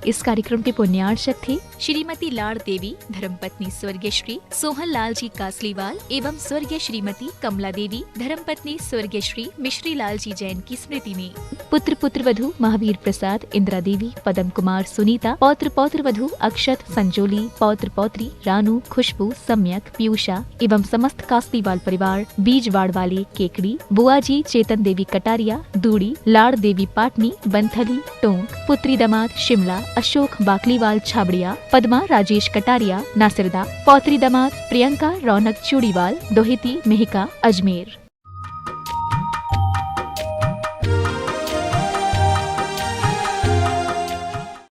इस कार्यक्रम के पुण्यार्चक थे श्रीमती लाड़ देवी धर्मपत्नी स्वर्गीय श्री सोहन लाल जी कासलीवाल एवं स्वर्गीय श्रीमती कमला देवी धर्मपत्नी स्वर्गीय श्री मिश्री लाल जी जैन की स्मृति में। पुत्र पुत्र वधु महावीर प्रसाद, इंदिरा देवी, पदम कुमार, सुनीता, पौत्र पौत्र वधु अक्षत, संजोली, पौत्र पौत्री रानू, खुशबू, सम्यक, पीयूषा एवं समस्त कासलीवाल परिवार, बीजवाड़ वाले, केकड़ी, बुआजी चेतन देवी कटारिया, दूड़ी, लाड़ देवी पाटनी, बंथली, टोंक, पुत्री दामाद शिमला, अशोक बाकलीवाल छाबड़िया, पद्मा राजेश कटारिया नासिरदा, पौत्री दामाद प्रियंका रौनक चूड़ीवाल, दोहिती मेहिका अजमेर।